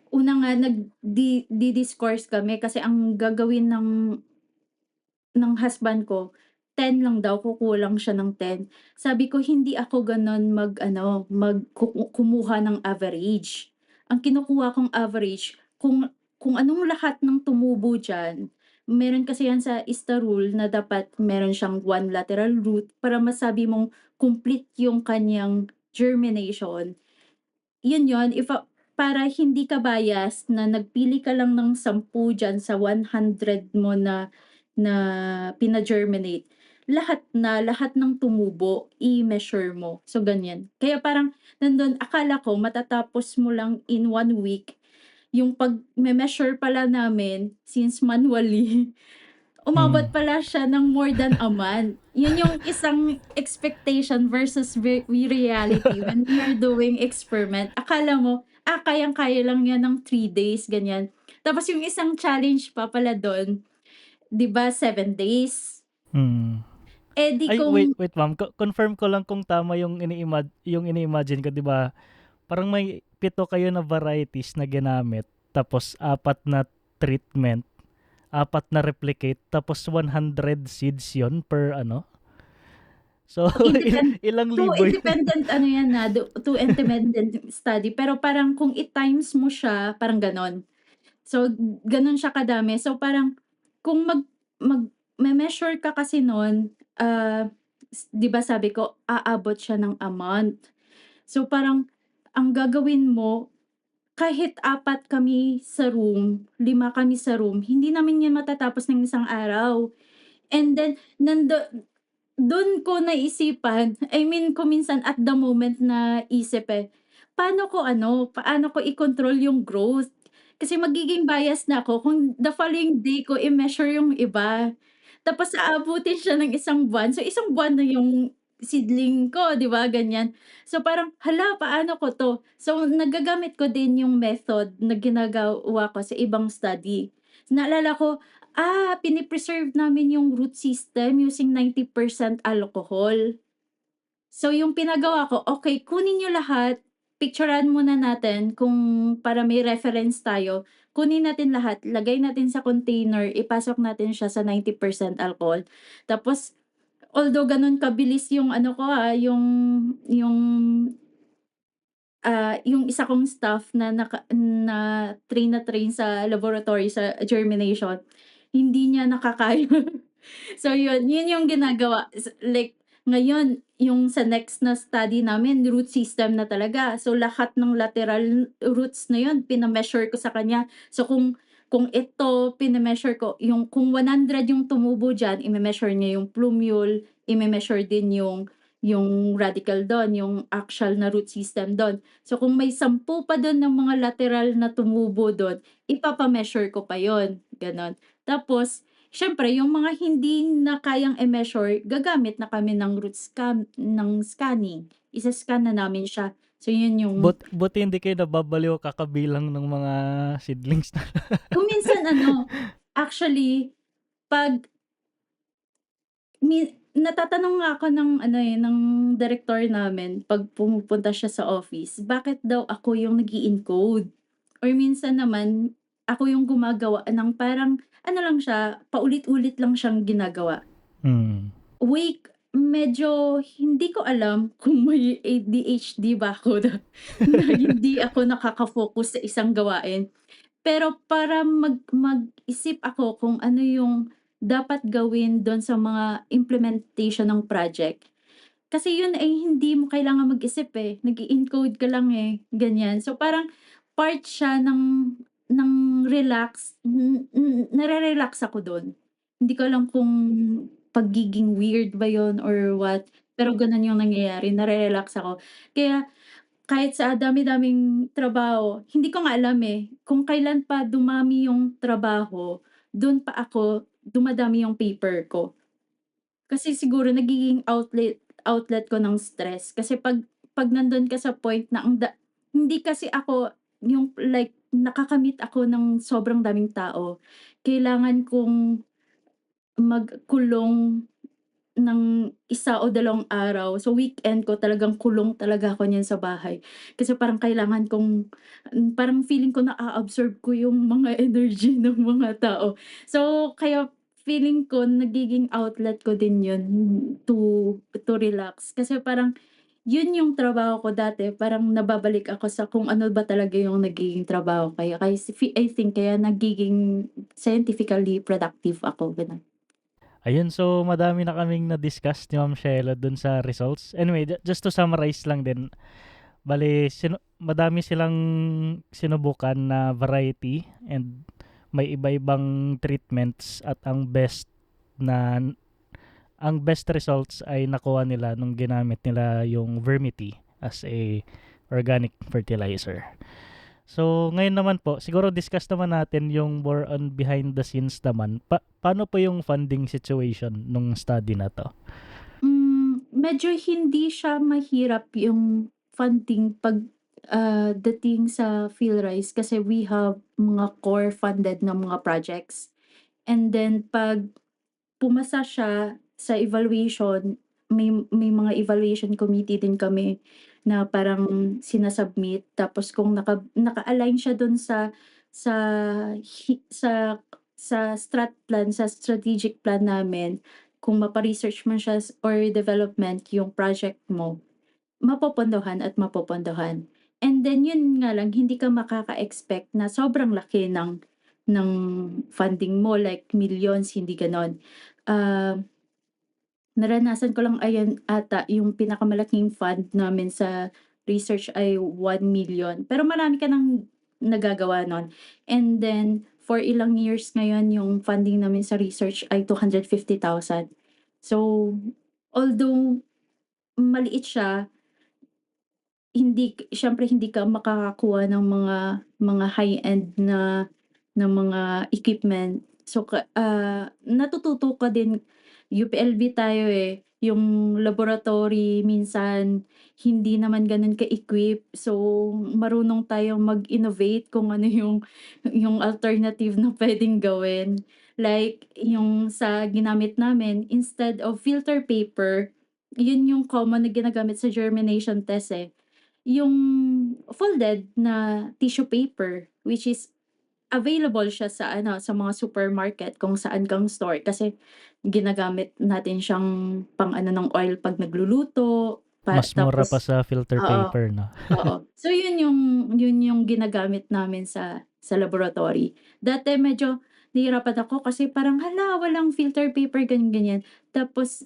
B: una nga di-discourse kami kasi ang gagawin ng husband ko, 10 lang daw, kukulang siya ng 10. Sabi ko, "Hindi ako gano'n mag-ano, kumuha ng average. Ang kinukuha kong average kung anong lahat ng tumubo diyan." Meron kasi 'yan sa ISTA rule na dapat meron siyang 1 lateral root para masabi mong complete yung kanyang germination. Yun yun, para hindi ka bias na nagpili ka lang ng 10 diyan sa 100 mo na pina-germinate, lahat ng tumubo i-measure mo. So, ganyan. Kaya parang nandun akala ko matatapos mo lang in 1 week, yung pagme-measure pala namin since manually, umabot
C: Mm,
B: pala siya ng more than a month. Yun yung isang expectation versus reality when we are doing experiment. Akala mo, kayang-kaya lang yan ng 3 days, ganyan. Tapos yung isang challenge pa pala dun, 'di ba 7 days?
C: mm.
B: Eh, di
C: Ay,
B: kung
C: wait ma'am, confirm ko lang kung tama yung ini-imagine ko, 'di ba? Parang may 7 kayo na varieties na ginamit, tapos 4 na treatment, 4 na replicate, tapos 100 seeds 'yon per ano. So,
B: independent
C: ilang
B: two
C: libo 'yun?
B: independent ano yan, two independent study, pero parang kung i-times mo siya, parang gano'n. So, gano'n siya kadami. So, parang kung magme-measure ka kasi nun, 'di ba sabi ko aabot siya ng a month. So, parang ang gagawin mo, kahit 5 kami sa room, 5 kami sa room, hindi namin 'yan matatapos ng isang araw. And then dun ko naisipan, I mean kung minsan at the moment na isip, eh, paano ko i-control yung growth? Kasi magiging bias na ako kung the following day ko i-measure yung iba, tapos aabutin siya ng 1 buwan, so 1 buwan na yung seedling ko, 'di ba, ganyan. So parang, hala, paano ko 'to? So nagagamit ko din yung method na ginagawa ko sa ibang study. Naalala ko, pini-preserve namin yung root system using 90% alcohol. So yung pinagawa ko, okey, kunin niyo lahat, picturean muna natin kung para may reference tayo, kunin natin lahat, lagay natin sa container, ipasok natin siya sa 90% alcohol. Tapos although gano'n kabilis yung ano ko, yung yung isa kong staff na train sa laboratory sa germination, hindi niya nakakaya. So yun yung ginagawa like ngayon yung sa next na study namin root system na talaga. So lahat ng lateral roots na yun pina-measure ko sa kanya. So kung ito pine-measure ko yung kung 100 yung tumubo diyan, ime-measure niya yung plumule, ime-measure din yung radical dun, yung actual na root system dun. So kung may 10 pa dun ng mga lateral na tumubo dun, ipapa-measure ko pa yon gano'n. Tapos siyempre yung mga hindi na kayang i-measure, gagamit na kami ng scanning. Isa-scan na namin siya. So yun yung
C: Buti hindi kayo nababaliw kakabilang ng mga seedlings na.
B: kung minsan ano, actually 'pag natatanong nga ako ng ano, ng direktor namin 'pag pumupunta siya sa office, bakit daw ako yung nag-i-encode or minsan naman ako yung gumagawa ng parang ano lang siya, paulit-ulit lang siyang ginagawa.
C: Hmm.
B: Medyo hindi ko alam kung may ADHD ba ako na hindi ako nakaka-focus sa isang gawain. Pero para mag-isip ako kung ano yung dapat gawin dun sa mga implementation ng project. Kasi yun ay hindi mo kailangan mag-isip, eh, nag-e-encode ka lang, eh, ganyan. So parang part siya ng nare-relax ako dun. Hindi ko alam kung pagiging weird ba yun or what, pero ganun yung nangyayari, nare-relax ako. Kaya kahit sa dami-daming trabaho, hindi ko nga alam, eh, kung kailan pa dumami yung trabaho, dun pa dumadami yung paper ko. Kasi siguro nagiging outlet ko ng stress kasi 'pag nandun ka sa point na hindi kasi ako yung like nakakamit ako ng sobrang daming tao, kailangan kong magkulong ng 1 o 2 araw. So, weekend ko talagang kulong talaga ako niyan sa bahay. Kasi parang kailangan kong parang feeling ko naa-absorb ko yung mga energy ng mga tao. So, kaya feeling ko nagiging outlet ko din yun to relax. Kasi parang yun yung trabaho ko dati, parang nababalik ako sa kung ano ba talaga yung nagiging trabaho kaya I think kaya nagiging scientifically productive ako, gano'n.
C: Ayun, so madami na kaming na-discuss ni Ma'am Shelo dun sa results. Anyway, just to summarize lang din, bale madami silang sinubukan na variety and may iba-ibang treatments at na ang best results ay nakuha nila nung ginamit nila yung Vermity as a organic fertilizer. So, ngayon naman po, siguro discuss naman natin yung more on behind the scenes naman. Paano po yung funding situation nung study na to?
B: Medyo hindi siya mahirap yung funding dating sa PhilRise kasi we have mga core funded na mga projects. And then 'pag pumasa siya sa evaluation, may mga evaluation committee din kami na parang tapos kung naka-align siya dun sa hi sa strategic plan namin, kung mapa-research man siya or development yung project mo, mapopondohan at mapopondohan. And then yun nga lang, hindi ka makaka-expect na sobrang laki ng funding mo like millions, hindi gano'n. Ah, Naranasan ko lang ayan ata yung pinakamalaking fund namin sa research ay 1 million, pero marami ka ng nagagawa nun. And then for ilang years ngayon yung funding namin sa research ay 250,000. So, although maliit siya, siyempre hindi ka makakakuha ng mga high-end na mga equipment. So, natututo ka din. UPLB tayo, eh, yung laboratory minsan hindi naman gano'n ka-equip. So, marunong tayong mag-innovate kung ano yung alternative na puwedeng gawin. Like yung sa ginamit namin, instead of filter paper, yun yung common na ginagamit sa germination test, eh. yung folded na tissue paper, which is available siya sa ano, sa mga supermarket kung saan kang store kasi ginagamit natin siyang pang-ano ng oil 'pag nagluluto
C: Mas mura pa
B: tapos
C: sa filter
B: oo,
C: paper 'no?
B: oo. So yun yung ginagamit namin sa laboratory. Dati medyo nahihirapan ako kasi parang, hala walang filter paper ganyan, ganyan. Tapos,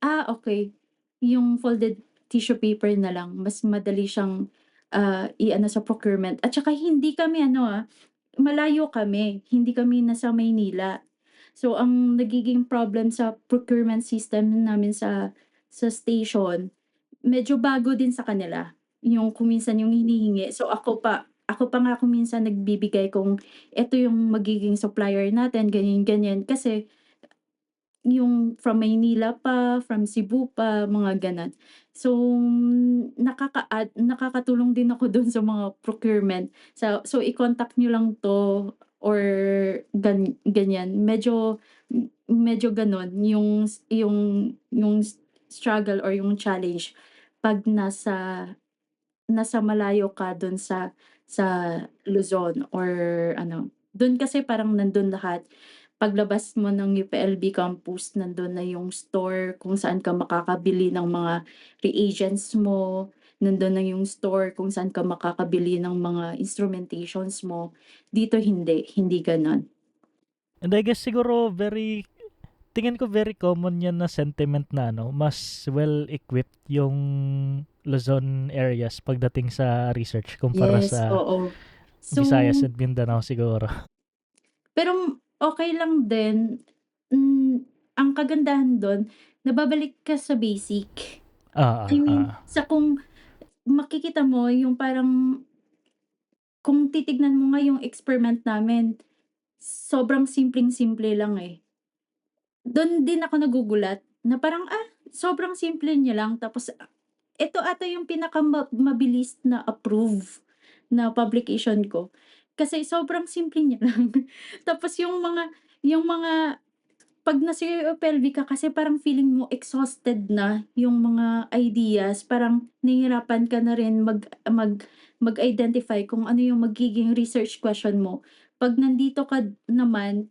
B: okey yung folded tissue paper na lang mas madali siyang, i-ano sa procurement at saka hindi kami ano, malayo kami, hindi kami nasa Maynila. So, ang nagiging problem sa procurement system namin sa station, medyo bago din sa kanila, yung kung minsan yung hinihingi. So, ako pa nga kung minsan nagbibigay kung eto yung magiging supplier natin, ganyan, ganyan. Kasi yung from Maynila pa, from Cebu pa, mga gano'n. So, nakakatulong din ako dun sa mga procurement. So i-contact niyo lang 'to or ganyan. Medyo gano'n yung struggle or yung challenge 'pag nasa malayo ka dun sa Luzon or ano, dun kasi parang nandun lahat. Paglabas mo ng UPLB campus nandun na yung store kung saan ka makakabili ng mga reagents mo, nandun na yung store kung saan ka makakabili ng mga instrumentations mo. Dito hindi gano'n.
C: And I guess siguro tingin ko very common 'yan na sentiment na ano, mas well-equipped yung Luzon areas pagdating sa research kumpara
B: Yes,
C: sa
B: oo. So,
C: Visayas and Mindanao siguro.
B: pero okey lang din, hmm, ang kagandahan dun nababalik ka sa basic.
C: Oo,
B: I mean,
C: oo.
B: sa kung makikita mo yung parang kung titignan mo nga yung experiment namin, sobrang simpleng-simple lang, eh. Dun din ako nagugulat na parang, sobrang simple niya lang tapos, ito ata yung mabilis na approve na publication ko. Kasi sobrang simple niya lang. Tapos yung mga 'pag nasa UPLB ka kasi parang feeling mo exhausted na yung mga ideas, parang nahihirapan ka na rin mag-identify kung ano yung magiging research question mo. 'Pag nandito ka naman,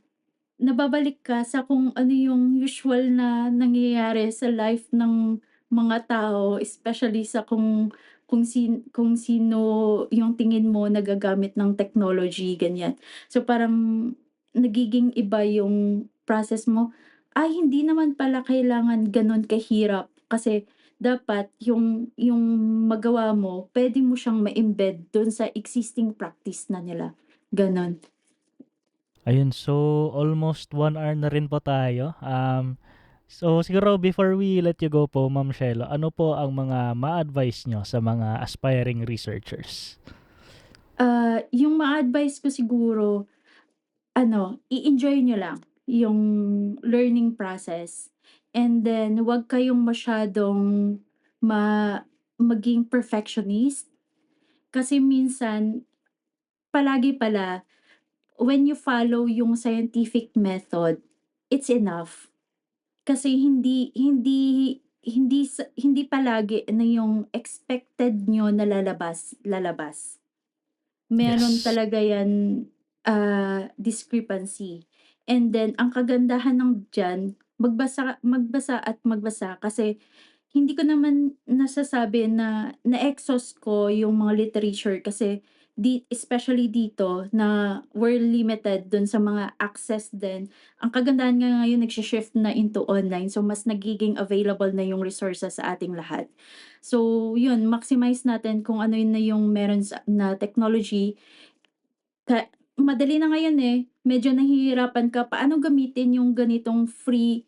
B: nababalik ka sa kung ano yung usual na nangyayari sa life ng mga tao, especially sa kung sino yung tingin mo nagagamit ng technology, ganyan. So, parang nagiging iba yung process mo. Ay, hindi naman pala kailangan gano'n kahirap kasi dapat yung magawa mo puwede mo siyang ma-embed dun sa existing practice na nila, gano'n.
C: Ayun, so almost 1 hour na rin po tayo. So siguro before we let you go po, Ma'am Shelo, ano po ang mga ma-advice niyo sa mga aspiring researchers?
B: Yung ma-advice ko siguro ano, i-enjoy niyo lang yung learning process and then huwag kayong masyadong maging perfectionist kasi minsan palagi pala when you follow yung scientific method, it's enough. Kasi hindi palagi na yung expected niyo na lalabas. Meron
C: Yes.
B: talaga 'yan, discrepancy. And then ang kagandahan diyan, magbasa at magbasa kasi hindi ko naman nasasabi na na-exhaust ko yung mga literature kasi especially dito na we're limited dun sa mga access din. Ang kagandahan nga ngayon shift na into online so mas nagiging available na yung resources sa ating lahat. So yun, maximize natin kung ano yun na yung meron na technology madali na ngayon, eh, medyo nahihirapan ka paano gamitin yung ganitong free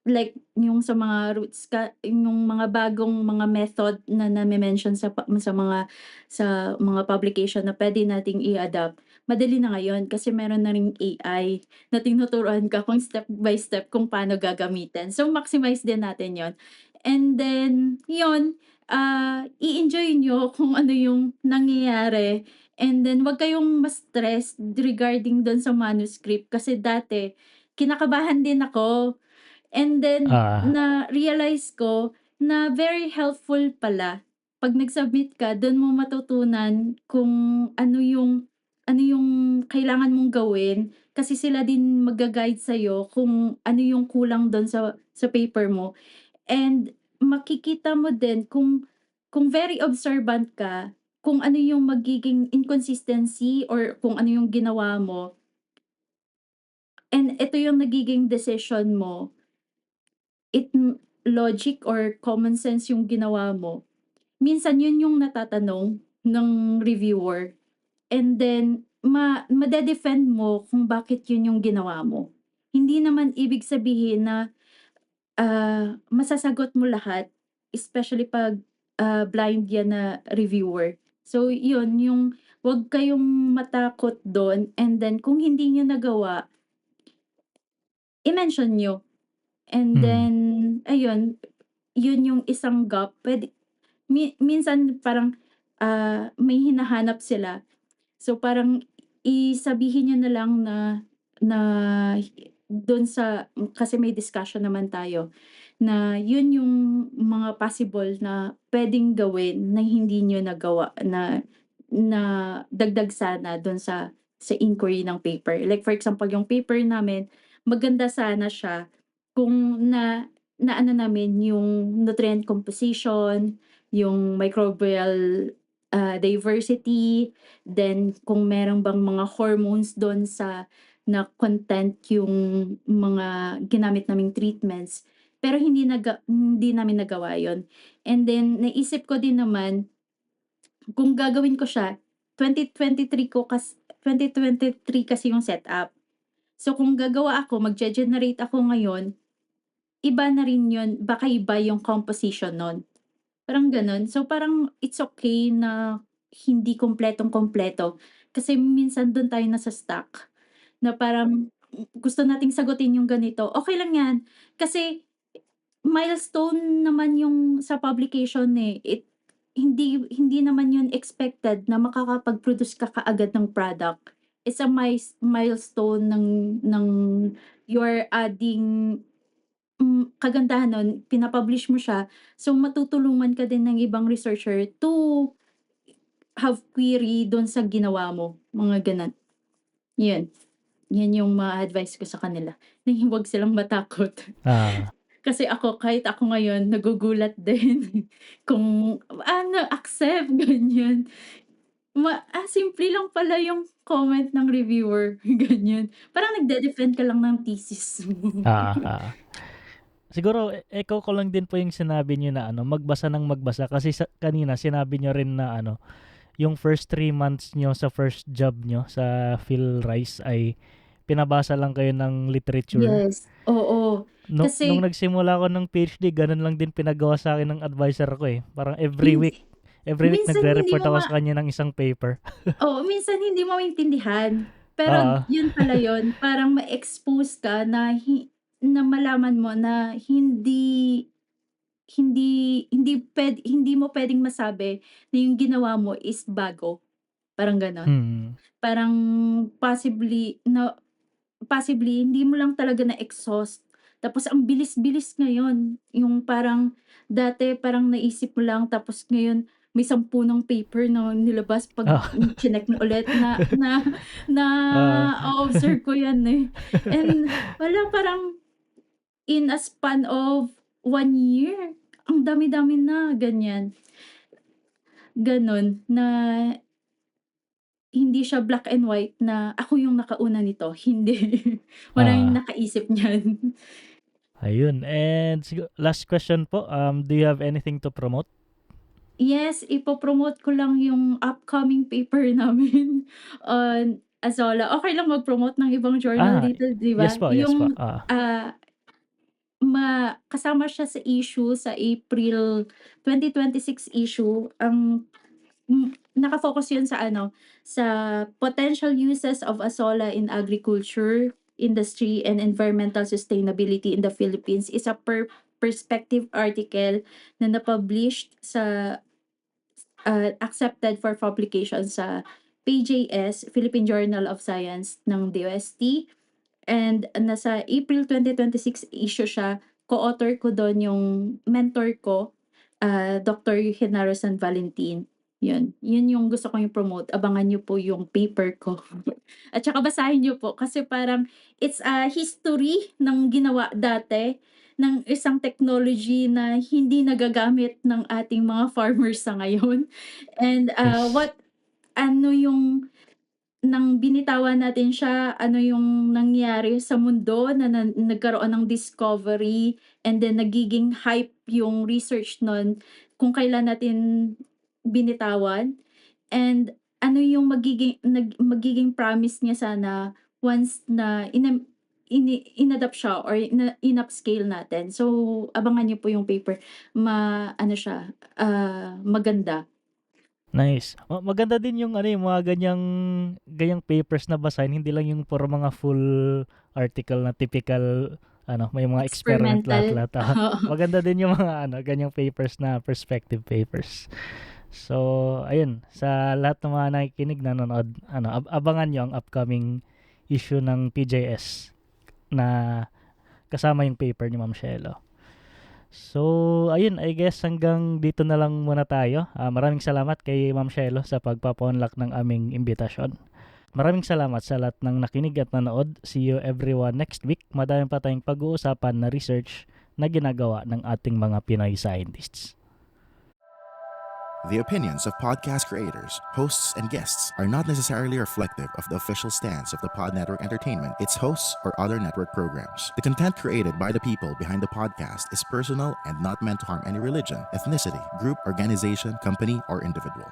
B: like yung sa mga roots yung mga bagong mga method na name-mention sa mga publication na puwede nating i-adapt. Madali na ngayon kasi meron na ring AI na tinuturuan ka kung step by step kung paano gagamitin. So, maximize din natin yon. And then yun, i-enjoy niyo kung ano yung nangyayari and then 'wag kayong ma-stress regarding dun sa manuscript kasi dati kinakabahan din ako. And then
C: Ah,
B: na-realize ko na very helpful pala. 'pag nag-submit ka dun mo matutunan kung ano yung kailangan mong gawin, kasi sila din magga-guide sa'yo kung ano yung kulang dun sa paper mo. And makikita mo din kung very observant ka, kung ano yung magiging inconsistency or kung ano yung ginawa mo, and ito yung nagiging decision mo, logic or common sense yung ginawa mo, minsan yun yung natatanong ng reviewer, and then made-defend mo kung bakit yun yung ginawa mo. Hindi naman ibig sabihin na masasagot mo lahat, especially 'pag, blind yan na reviewer. So yun, yung 'wag kayong matakot dun, and then kung hindi niyo nagawa, i-mention niyo, and
C: Hmm.
B: then ayun, yun yung isang gap. Minsan parang, may hinahanap sila. So, parang sabihin niyo na lang na dun kasi may discussion naman tayo, na yun yung mga possible na puwedeng gawin na hindi niyo nagawa, na na dagdag sana dun sa inquiry ng paper. Like for example, yung paper namin, maganda sana siya kung naano namin yung nutrient composition, yung microbial, diversity, then kung meron bang mga hormones dun na content yung mga ginamit naming treatments. Pero hindi namin nagawa yun. And then naisip ko din naman, kung gagawin ko siya, 2023 kasi yung setup. So kung gagawa ako, magge-generate ako ngayon, iba na rin yun, baka iba yung composition nun. Parang gano'n. So, parang it's okay na hindi kumpletong-kumpleto. Kasi minsan do'n tayo nasa-stuck, na parang gusto nating sagutin yung ganito, okey lang 'yan. Kasi milestone naman yung sa publication, eh. Hindi hindi naman yun expected na makakapag-produce ka kaagad ng product. It's a milestone ng you're adding. Kagandahan nun, pina-publish mo siya, so matutulungan ka din ng ibang researcher to have query dun sa ginawa mo, mga gano'n. Yun, yun yung ma-a-advice ko sa kanila, na huwag silang matakot.
C: Ah,
B: Kasi kahit ako ngayon nagugulat din kung ano, accept, ganyan. Simple lang pala yung comment ng reviewer, ganyan. Parang nagde-defend ka lang ng thesis mo.
C: oo. Siguro echo ko lang din po yung sinabi niyo na ano, magbasa ng magbasa kasi kanina sinabi niyo rin na ano, yung first 3 months niyo sa first job niyo sa PhilRice ay pinabasa lang kayo ng literature.
B: Yes, oo.
C: Nung
B: Kasi
C: nagsimula ako ng PhD gano'n lang din pinagawa sa'kin ng adviser ko, eh. Parang
B: hindi
C: every week
B: minsan hindi
C: nagre-report
B: mo
C: ako sa kanya ng isang paper.
B: oo, minsan hindi mo maintindihan. Pero
C: Oo,
B: yun pala yun, parang ma-expose ka na malaman mo na hindi mo puwedeng masabi na yung ginawa mo is bago, parang gano'n.
C: mm.
B: Parang possibly hindi mo lang talaga na-exhaust, tapos ang bilis-bilis ngayon, yung parang dati parang naisip mo lang, tapos ngayon may 10 paper na nilabas 'pag
C: Oo.
B: chineck mo ulit, na
C: Oo.
B: o-observe ko 'yan, eh. And parang in a span of 1 year, ang dami-dami na, ganyan. Gano'n na hindi siya black and white na ako yung nakauna nito, hindi. Maraming
C: Oo.
B: nakaisip niyan.
C: Ayun, and last question po, do you have anything to promote?
B: Yes, ipo-promote ko lang yung upcoming paper namin on Azolla. Okey lang mag-promote ng ibang journal
C: Ah,
B: dito, 'di
C: yes
B: ba?
C: po, yes po,
B: Yung,
C: oo.
B: kasama siya sa issue sa April 2026 issue. Naka-focus yun sa ano, sa potential uses of Azolla in agriculture, industry, and environmental sustainability in the Philippines. Is a perspective article na na-published accepted for publication sa PJS, Philippine Journal of Science ng DOST, and nasa April 2026 issue siya. Co-author ko dun yung mentor ko, Dr. Genaro San Valentin. Yun yung gusto kong i-promote. Abangan niyo po yung paper ko. At saka basahin niyo po kasi parang it's a history ng ginawa dati ng isang technology na hindi nagagamit ng ating mga farmers sa ngayon. And,
C: Yes.
B: what ano yung nang binitawan natin siya, ano yung nangyari sa mundo na nagkaroon ng discovery and then nagiging hype yung research nun kung kailan natin binitawan and ano yung magiging promise niya sana once na inadapt siya or in-upscale natin. So, abangan niyo po yung paper. Ano siya, maganda.
C: Nice. Maganda din yung ano, yung mga ganyang papers na basahin, hindi lang yung for mga full article na typical ano, may mga experiment
B: Experimental.
C: lahat-lahat. Maganda din yung mga ano, ganyang papers na perspective papers. So, ayun, sa lahat ng mga nakikinig, nanonood, ano, abangan nyo ang upcoming issue ng PJS na kasama yung paper ni Ma'am Shelo. So, ayun, I guess hanggang dito na lang muna tayo. Maraming salamat kay Ma'am Shelo sa pagpapaunlak ng aming imbitasyon. Maraming salamat sa lahat ng nakinig at nanood. See you everyone next week. Madami pa tayong pag-uusapan na research na ginagawa ng ating mga Pinoy scientists.
A: The opinions of podcast creators, hosts, and guests are not necessarily reflective of the official stance of the Pod Network Entertainment, its hosts, or other network programs. The content created by the people behind the podcast is personal and not meant to harm any religion, ethnicity, group, organization, company, or individual.